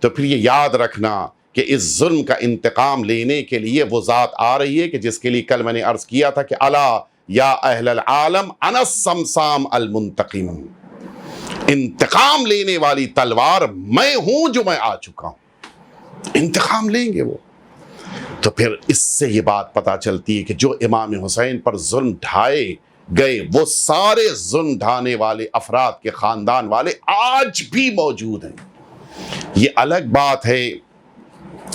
تو پھر یہ یاد رکھنا کہ اس ظلم کا انتقام لینے کے لیے وہ ذات آ رہی ہے کہ جس کے لیے کل میں نے عرض کیا تھا کہ الا یا اہل العالم انا الصمصام المنتقم، انتقام لینے والی تلوار میں ہوں جو میں آ چکا ہوں، انتقام لیں گے وہ۔ تو پھر اس سے یہ بات پتا چلتی ہے کہ جو امام حسین پر ظلم ڈھائے گئے وہ سارے ظلم ڈھانے والے افراد کے خاندان والے آج بھی موجود ہیں۔ یہ الگ بات ہے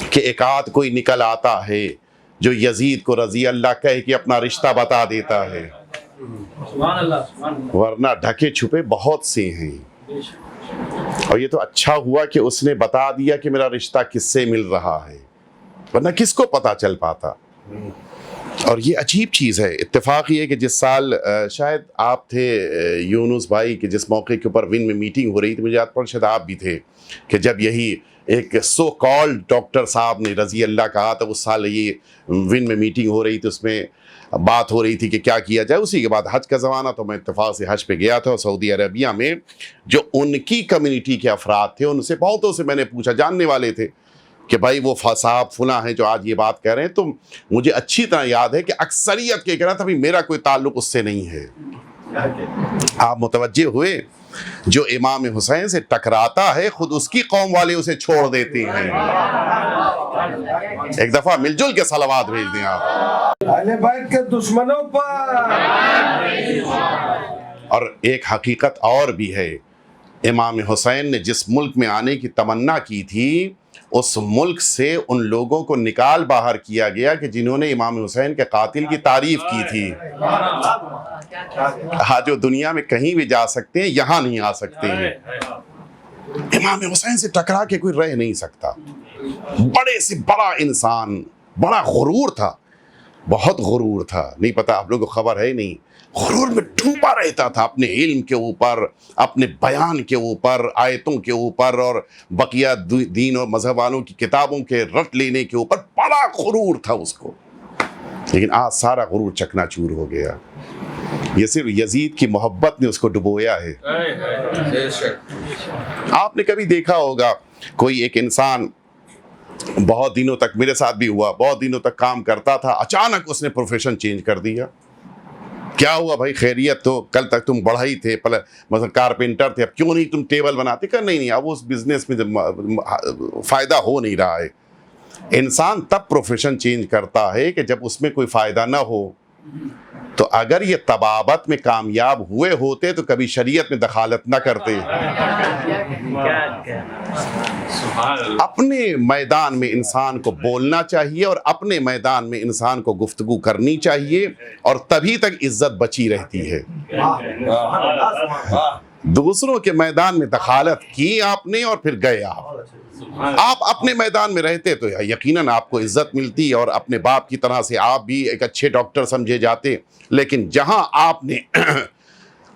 کہ ایک آدھ کوئی نکل آتا ہے جو یزید کو رضی اللہ کہہ کے اپنا رشتہ بتا دیتا ہے، ورنہ ڈھکے چھپے بہت سے ہیں، اور یہ تو اچھا ہوا کہ اس نے بتا دیا کہ میرا رشتہ کس سے مل رہا ہے، ورنہ کس کو پتا چل پاتا۔ اور یہ عجیب چیز ہے۔ اتفاق یہ ہے کہ جس سال شاید آپ تھے یونس بھائی کہ جس موقع کے اوپر ون میں میٹنگ ہو رہی تھی، مجھے یاد پڑ شاید آپ بھی تھے، کہ جب یہی ایک سو کالڈ ڈاکٹر صاحب نے رضی اللہ کہا تھا، اس سال یہ ون میں میٹنگ ہو رہی تھی، اس میں بات ہو رہی تھی کہ کیا کیا جائے۔ اسی کے بعد حج کا زمانہ، تو میں اتفاق سے حج پہ گیا تھا، سعودی عربیہ میں جو ان کی کمیونٹی کے افراد تھے ان سے بہتوں سے میں نے پوچھا، جاننے والے تھے، کہ بھائی وہ صاحب فلاں ہیں جو آج یہ بات کہہ رہے ہیں، تو مجھے اچھی طرح یاد ہے کہ اکثریت کے کہنا تھا بھی میرا کوئی تعلق اس سے نہیں ہے۔ آپ متوجہ ہوئے؟ جو امام حسین سے ٹکراتا ہے خود اس کی قوم والے اسے چھوڑ دیتے ہیں۔ ایک دفعہ مل جل کے صلوات بھیج دیں آپ اہل بیت کے دشمنوں پر۔ اور ایک حقیقت اور بھی ہے، امام حسین نے جس ملک میں آنے کی تمنا کی تھی اس ملک سے ان لوگوں کو نکال باہر کیا گیا کہ جنہوں نے امام حسین کے قاتل کی تعریف کی تھی۔ ہاں، جو دنیا میں کہیں بھی جا سکتے ہیں یہاں نہیں آ سکتے ہیں۔ امام حسین سے ٹکرا کے کوئی رہ نہیں سکتا۔ بڑے سے بڑا انسان، بڑا غرور تھا، بہت غرور تھا، نہیں پتا آپ لوگوں کو خبر ہے نہیں، غرور میں ڈوبا رہتا تھا، اپنے علم کے اوپر، اپنے بیان کے اوپر، آیتوں کے اوپر، اور بقیہ دین اور مذہب والوں کی کتابوں کے رٹ لینے کے اوپر بڑا غرور تھا اس کو۔ لیکن آج سارا غرور چکنا چور ہو گیا۔ یہ صرف یزید کی محبت نے اس کو ڈبویا ہے۔ آپ نے کبھی دیکھا ہوگا کوئی ایک انسان بہت دنوں تک، میرے ساتھ بھی ہوا، بہت دنوں تک کام کرتا تھا، اچانک اس نے پروفیشن چینج کر دیا۔ کیا ہوا بھائی؟ خیریت؟ تو کل تک تم بڑھائی تھے، مثلا کارپینٹر تھے، اب کیوں نہیں تم ٹیبل بناتے؟ کہ نہیں اب اس بزنس میں فائدہ ہو نہیں رہا ہے۔ انسان تب پروفیشن چینج کرتا ہے کہ جب اس میں کوئی فائدہ نہ ہو۔ تو اگر یہ طبابت میں کامیاب ہوئے ہوتے تو کبھی شریعت میں دخالت نہ کرتے۔ اپنے میدان میں انسان کو بولنا چاہیے اور اپنے میدان میں انسان کو گفتگو کرنی چاہیے، اور تبھی تک عزت بچی رہتی ہے۔ دوسروں کے میدان میں دخالت کی آپ نے اور پھر گئے آپ اپنے میدان میں رہتے تو یقیناً آپ کو عزت ملتی اور اپنے باپ کی طرح سے آپ بھی ایک اچھے ڈاکٹر سمجھے جاتے. لیکن جہاں آپ نے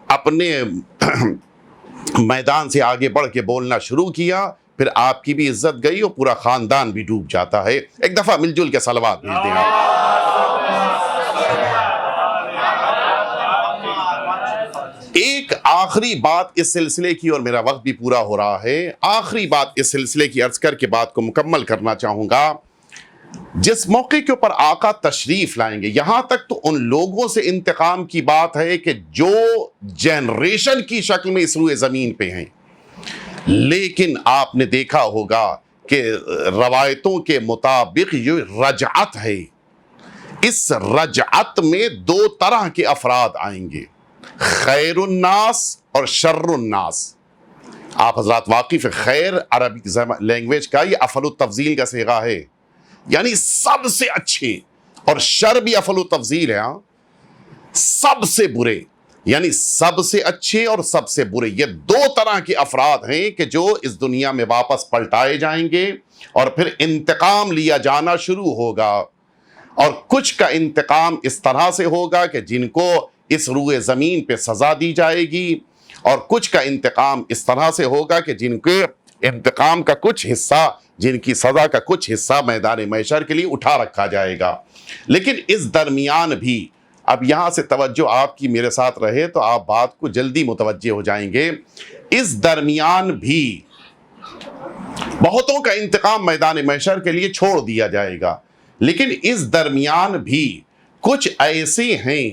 اپنے میدان سے آگے بڑھ کے بولنا شروع کیا پھر آپ کی بھی عزت گئی اور پورا خاندان بھی ڈوب جاتا ہے. ایک دفعہ مل جل کے صلوات بھیج دیں آپ. ایک آخری بات اس سلسلے کی، اور میرا وقت بھی پورا ہو رہا ہے، آخری بات اس سلسلے کی عرض کر کے بات کو مکمل کرنا چاہوں گا. جس موقع کے اوپر آقا تشریف لائیں گے، یہاں تک تو ان لوگوں سے انتقام کی بات ہے کہ جو جنریشن کی شکل میں اس روئے زمین پہ ہیں. لیکن آپ نے دیکھا ہوگا کہ روایتوں کے مطابق یہ رجعت ہے. اس رجعت میں دو طرح کے افراد آئیں گے، خیر الناس اور شر الناس. آپ حضرات واقف خیر عربی لینگویج کا یہ افعل التفضیل کا صیغہ ہے، یعنی سب سے اچھے، اور شر بھی افعل التفضیل ہے، سب سے برے، یعنی سب سے اچھے اور سب سے برے. یہ دو طرح کے افراد ہیں کہ جو اس دنیا میں واپس پلٹائے جائیں گے اور پھر انتقام لیا جانا شروع ہوگا. اور کچھ کا انتقام اس طرح سے ہوگا کہ جن کو اس روئے زمین پہ سزا دی جائے گی، اور کچھ کا انتقام اس طرح سے ہوگا کہ جن کے انتقام کا کچھ حصہ، جن کی سزا کا کچھ حصہ میدان محشر کے لیے اٹھا رکھا جائے گا. لیکن اس درمیان بھی، اب یہاں سے توجہ آپ کی میرے ساتھ رہے تو آپ بات کو جلدی متوجہ ہو جائیں گے، اس درمیان بھی بہتوں کا انتقام میدان محشر کے لیے چھوڑ دیا جائے گا. لیکن اس درمیان بھی کچھ ایسے ہیں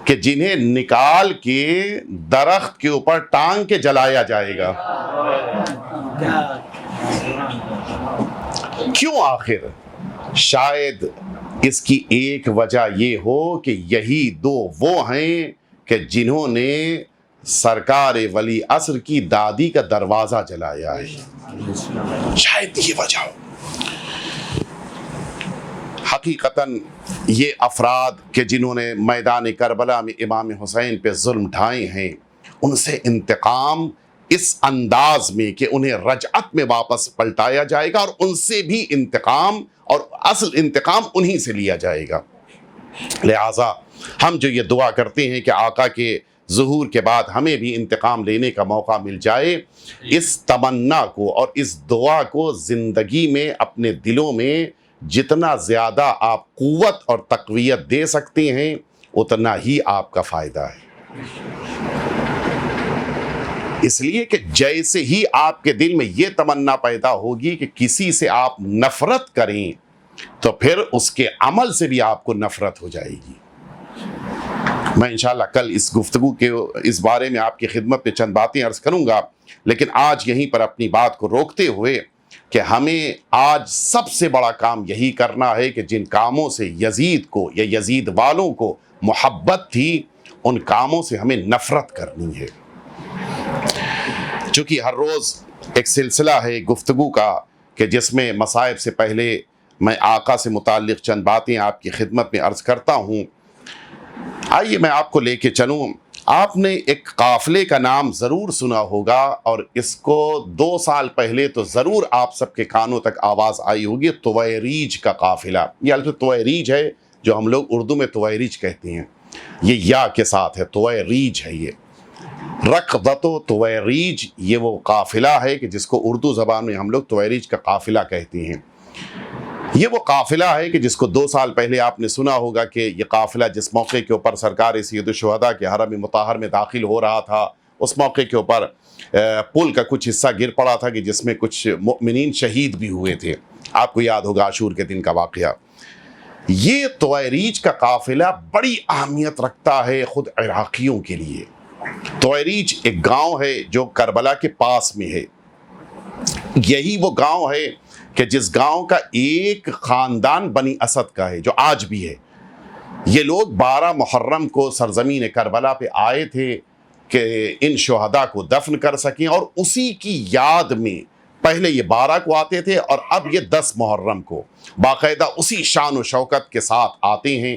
کہ جنہیں نکال کے درخت کے اوپر ٹانگ کے جلایا جائے گا. کیوں آخر؟ شاید اس کی ایک وجہ یہ ہو کہ یہی دو وہ ہیں کہ جنہوں نے سرکار ولی عصر کی دادی کا دروازہ جلایا ہے. شاید یہ وجہ ہو. حقیقتاً یہ افراد کہ جنہوں نے میدان کربلا میں امام حسین پہ ظلم ڈھائے ہیں، ان سے انتقام اس انداز میں کہ انہیں رجعت میں واپس پلٹایا جائے گا، اور ان سے بھی انتقام، اور اصل انتقام انہی سے لیا جائے گا. لہٰذا ہم جو یہ دعا کرتے ہیں کہ آقا کے ظہور کے بعد ہمیں بھی انتقام لینے کا موقع مل جائے، اس تمنا کو اور اس دعا کو زندگی میں اپنے دلوں میں جتنا زیادہ آپ قوت اور تقویت دے سکتے ہیں اتنا ہی آپ کا فائدہ ہے. اس لیے کہ جیسے ہی آپ کے دل میں یہ تمنا پیدا ہوگی کہ کسی سے آپ نفرت کریں تو پھر اس کے عمل سے بھی آپ کو نفرت ہو جائے گی. میں انشاءاللہ کل اس گفتگو کے اس بارے میں آپ کی خدمت میں چند باتیں عرض کروں گا، لیکن آج یہیں پر اپنی بات کو روکتے ہوئے کہ ہمیں آج سب سے بڑا کام یہی کرنا ہے کہ جن کاموں سے یزید کو یا یزید والوں کو محبت تھی، ان کاموں سے ہمیں نفرت کرنی ہے. چونکہ ہر روز ایک سلسلہ ہے گفتگو کا کہ جس میں مصائب سے پہلے میں آقا سے متعلق چند باتیں آپ کی خدمت میں عرض کرتا ہوں. آئیے میں آپ کو لے کے چلوں. آپ نے ایک قافلے کا نام ضرور سنا ہوگا، اور اس کو 2 سال پہلے تو ضرور آپ سب کے کانوں تک آواز آئی ہوگی، تویریج کا قافلہ. یہ البتہ تویریج ہے جو ہم لوگ اردو میں تویریج کہتے ہیں، یہ یا کے ساتھ ہے، تویریج ہے. یہ رقبت و تویریج یہ وہ قافلہ ہے کہ جس کو اردو زبان میں ہم لوگ تویریج کا قافلہ کہتے ہیں. یہ وہ قافلہ ہے کہ جس کو 2 سال پہلے آپ نے سنا ہوگا کہ یہ قافلہ جس موقع کے اوپر سرکار سید الشہداء کے حرم مطہر میں داخل ہو رہا تھا، اس موقع کے اوپر پل کا کچھ حصہ گر پڑا تھا کہ جس میں کچھ مؤمنین شہید بھی ہوئے تھے. آپ کو یاد ہوگا عاشور کے دن کا واقعہ. یہ تویریج کا قافلہ بڑی اہمیت رکھتا ہے خود عراقیوں کے لیے. تویریج ایک گاؤں ہے جو کربلا کے پاس میں ہے. یہی وہ گاؤں ہے کہ جس گاؤں کا ایک خاندان بنی اسد کا ہے جو آج بھی ہے. یہ لوگ 12 محرم کو سرزمین کربلا پہ آئے تھے کہ ان شہداء کو دفن کر سکیں، اور اسی کی یاد میں پہلے یہ 12 کو آتے تھے اور اب یہ 10 محرم کو باقاعدہ اسی شان و شوکت کے ساتھ آتے ہیں.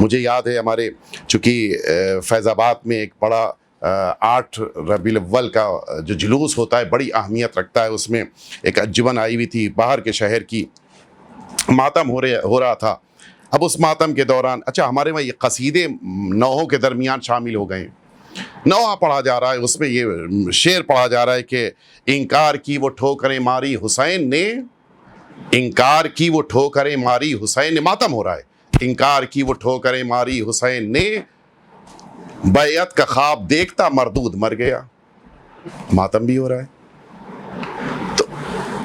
مجھے یاد ہے ہمارے چونکہ فیض آباد میں ایک بڑا 8 ربیع الاول کا جو جلوس ہوتا ہے بڑی اہمیت رکھتا ہے. اس میں ایک انجمن آئی ہوئی تھی باہر کے شہر کی, ماتم ہو رہا تھا. اب اس ماتم کے دوران اچھا ہمارے وہاں یہ قصیدے نوحوں کے درمیان شامل ہو گئے ہیں. نوحہ پڑھا جا رہا ہے, اس میں یہ شعر پڑھا جا رہا ہے کہ انکار کی وہ ٹھوکریں ماری حسین نے, انکار کی وہ ٹھوکریں ماری حسین نے, ماتم ہو رہا ہے, انکار کی وہ ٹھوکریں ماری حسین نے, بیعت کا خواب دیکھتا مردود مر گیا. ماتم بھی ہو رہا ہے.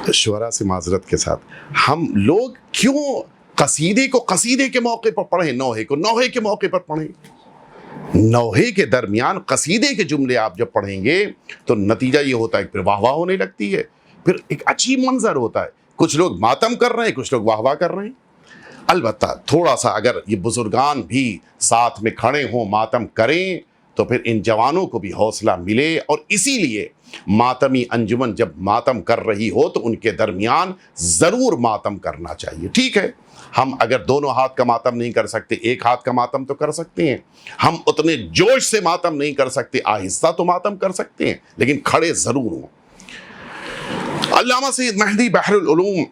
تو شعراء سے معذرت کے ساتھ ہم لوگ کیوں قصیدے کو قصیدے کے موقع پر پڑھیں, نوحے کو نوحے کے موقع پر پڑھیں. نوحے کے درمیان قصیدے کے جملے آپ جب پڑھیں گے تو نتیجہ یہ ہوتا ہے پھر واہ واہ ہونے لگتی ہے, پھر ایک اچھی منظر ہوتا ہے. کچھ لوگ ماتم کر رہے ہیں, کچھ لوگ واہ واہ کر رہے ہیں. البتہ تھوڑا سا اگر یہ بزرگان بھی ساتھ میں کھڑے ہوں ماتم کریں تو پھر ان جوانوں کو بھی حوصلہ ملے. اور اسی لیے ماتمی انجمن جب ماتم کر رہی ہو تو ان کے درمیان ضرور ماتم کرنا چاہیے. ٹھیک ہے, ہم اگر دونوں ہاتھ کا ماتم نہیں کر سکتے, ایک ہاتھ کا ماتم تو کر سکتے ہیں. ہم اتنے جوش سے ماتم نہیں کر سکتے, آہستہ تو ماتم کر سکتے ہیں, لیکن کھڑے ضرور ہوں. علامہ سید مہدی بحر العلوم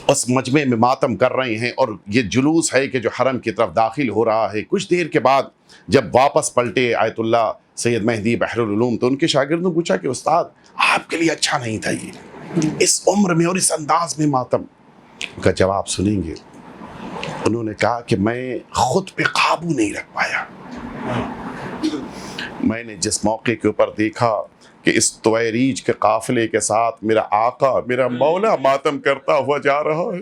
اس مجمع میں ماتم کر رہے ہیں, اور یہ جلوس ہے کہ جو حرم کی طرف داخل ہو رہا ہے. کچھ دیر کے بعد جب واپس پلٹے آیت اللہ سید مہدی بحر العلوم تو ان کے شاگردوں نے پوچھا کہ استاد آپ کے لیے اچھا نہیں تھا یہ اس عمر میں اور اس انداز میں ماتم؟ ان کا جواب سنیں گے. انہوں نے کہا کہ میں خود پہ قابو نہیں رکھ پایا. میں نے جس موقع کے اوپر دیکھا کہ اس تویریج کے قافلے کے ساتھ میرا آقا میرا مولا ماتم کرتا ہوا جا رہا ہے,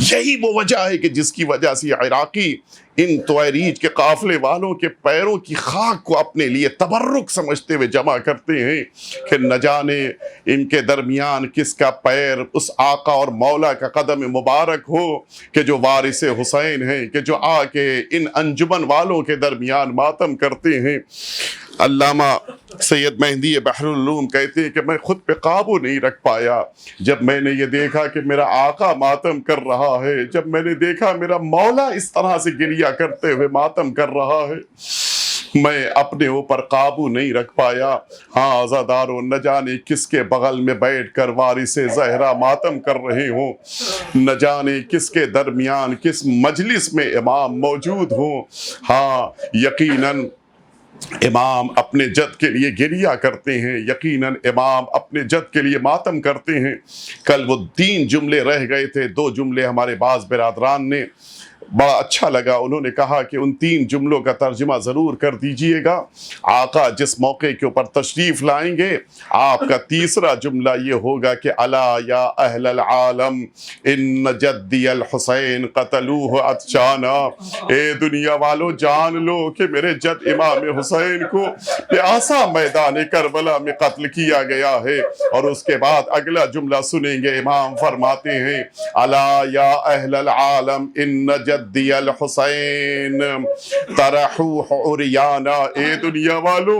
یہی وہ وجہ ہے کہ جس کی وجہ سے عراقی ان تویریج کے قافلے والوں کے پیروں کی خاک کو اپنے لیے تبرک سمجھتے ہوئے جمع کرتے ہیں کہ نہ جانے ان کے درمیان کس کا پیر اس آقا اور مولا کا قدم مبارک ہو کہ جو وارث حسین ہیں, کہ جو آ کے ان انجمن والوں کے درمیان ماتم کرتے ہیں. علامہ سید مہدی بحر العلوم کہتے ہیں کہ میں خود پہ قابو نہیں رکھ پایا جب میں نے یہ دیکھا کہ میرا آقا ماتم کر رہا ہے, جب میں نے دیکھا میرا مولا اس طرح سے گریہ کرتے ہوئے ماتم کر رہا ہے, میں اپنے اوپر قابو نہیں رکھ پایا. ہاں عزادارو, نہ جانے کس کے بغل میں بیٹھ کر وارث زہرا ماتم کر رہے ہوں, نہ جانے کس کے درمیان کس مجلس میں امام موجود ہوں. ہاں یقیناً امام اپنے جد کے لیے گریہ کرتے ہیں, یقیناً امام اپنے جد کے لیے ماتم کرتے ہیں. کل وہ 3 جملے رہ گئے تھے, 2 جملے ہمارے بعض برادران نے بڑا اچھا لگا, انہوں نے کہا کہ ان 3 جملوں کا ترجمہ ضرور کر دیجئے گا. آقا جس موقع کے اوپر تشریف لائیں گے آپ کا تیسرا جملہ یہ ہوگا کہ الا یا اہل العالم ان جدی الحسین قتلوہ عطشانا, اے دنیا والو جان لو کہ میرے جد امام حسین کو پیاسا میدان کربلا میں قتل کیا گیا ہے. اور اس کے بعد اگلا جملہ سنیں گے, امام فرماتے ہیں الا یا اہل العالم ان جدی الحسین طرحوہ عریانا, اے دنیا والو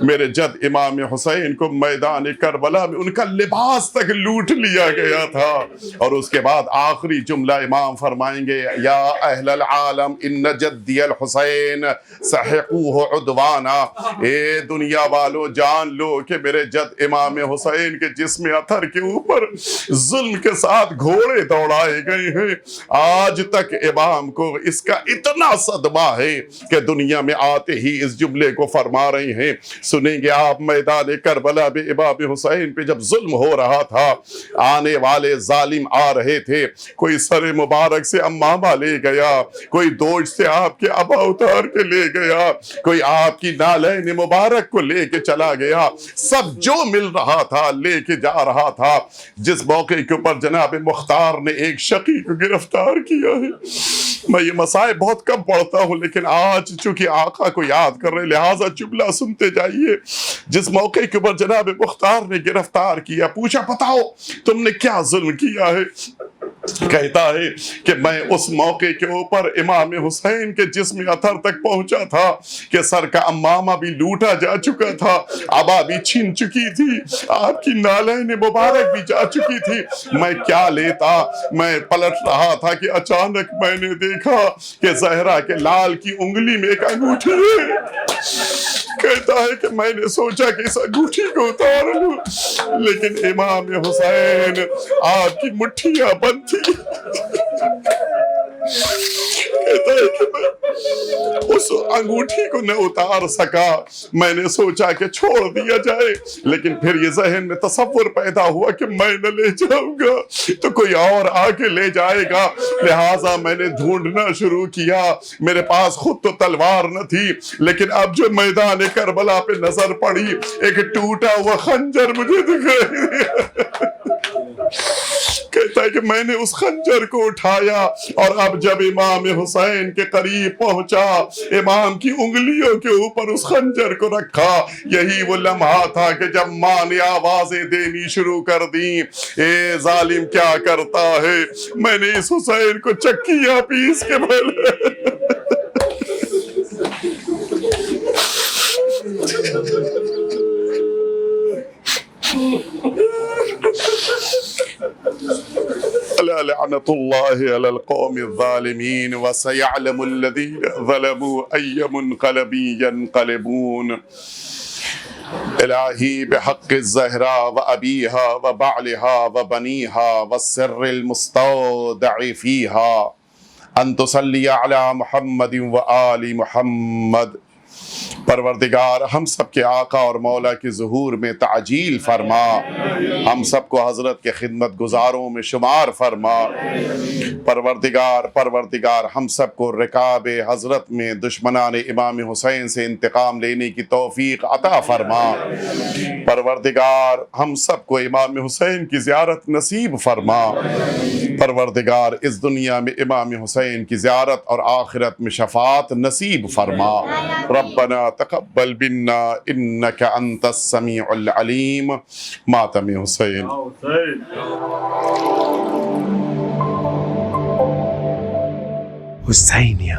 میرے جد امام حسین کو میدان کربلا میں ان کا لباس تک لوٹ لیا گیا تھا. اور اس کے بعد آخری جملہ امام فرمائیں گے یا اہل العالم ان جدی الحسین سحقوہ عدوانا, اے دنیا والو جان لو کہ میرے جد امام حسین کے جسم اطہر کے اوپر ظلم کے ساتھ گھوڑے دوڑائے گئے ہیں. آج تک امام کو اس کا اتنا صدمہ ہے کہ دنیا میں آتے ہی اس جملے کو فرما رہے ہیں. سنیں گے آپ میدان کربلا میں امام حسین پہ جب ظلم ہو رہا تھا, آنے والے ظالم آ رہے تھے, کوئی سر مبارک سے امامہ لے گیا, کوئی دوج سے آپ کے ابا اتار کے لے گیا, کوئی آپ کی نالین مبارک کو لے کے چلا گیا, سب جو مل رہا تھا لے کے جا رہا تھا. جس موقع کے اوپر جناب مختار نے ایک شقی کو گرفتار کیا ہے, میں یہ مسائل بہت کم پڑھتا ہوں لیکن آج چونکہ آقا کو یاد کر رہے لہٰذا جملہ سنتے جائیے. جس موقع کے اوپر جناب مختار نے گرفتار کیا, پوچھا بتاؤ تم نے کیا ظلم کیا ہے؟ کہتا ہے کہ میں اس موقع کے اوپر امام حسین کے جسم اطہر تک پہنچا تھا کہ سر کا امامہ بھی لوٹا جا چکا تھا، عبا بھی چھن چکی تھی، آپ کی نالین مبارک بھی جا چکی تھی۔ میں کیا لیتا، میں پلٹ رہا تھا کہ اچانک میں نے دیکھا کہ زہرا کے لال کی انگلی میں ایک انگوٹھی ہے۔ کہتا ہے کہ میں نے سوچا کہ اس انگوٹھی کو اتار لوں، لیکن امام حسین آپ کی مٹھیاں بند تھی۔ کہتا ہے کہ میں اس انگوٹھی کو نہ اتار سکا، میں نے سوچا کہ چھوڑ دیا جائے، لیکن پھر یہ ذہن میں تصور پیدا ہوا کہ میں نہ لے جاؤں گا تو کوئی اور آ کے لے جائے گا، لہٰذا میں نے ڈھونڈنا شروع کیا۔ میرے پاس خود تو تلوار نہ تھی، لیکن اب جو میدان کربلا پہ نظر پڑی ایک ٹوٹا ہوا خنجر مجھے دکھائی دیا۔ کہتا ہے کہ میں نے اس خنجر کو اٹھایا اور اب جب امام حسین کے قریب پہنچا، امام کی انگلیوں کے اوپر اس خنجر کو رکھا۔ یہی وہ لمحہ تھا کہ جب ماں نے آوازیں دینی شروع کر دیں، اے ظالم کیا کرتا ہے، میں نے اس حسین کو چکیاں پیس کے بھیجا۔ لعنت اللہ علی القوم الظالمین وسیعلم الذین ظلموا ای منقلب ینقلبون۔ الہی بحق الزہرا و ابیہا و بعلہا و بنیہا والسر المستودع فیہا ان تصلی علی محمد و آل محمد۔ پروردگار ہم سب کے آقا اور مولا کے ظہور میں تعجیل فرما، ہم سب کو حضرت کے خدمت گزاروں میں شمار فرما۔ پروردگار ہم سب کو رکاب حضرت میں دشمنان امام حسین سے انتقام لینے کی توفیق عطا فرما۔ پروردگار ہم سب کو امام حسین کی زیارت نصیب فرما۔ پروردگار اس دنیا میں امام حسین کی زیارت اور آخرت میں شفاعت نصیب فرما۔ ربنا تقبل منا انك انت السميع العليم۔ ماتم حسین۔ حسینیہ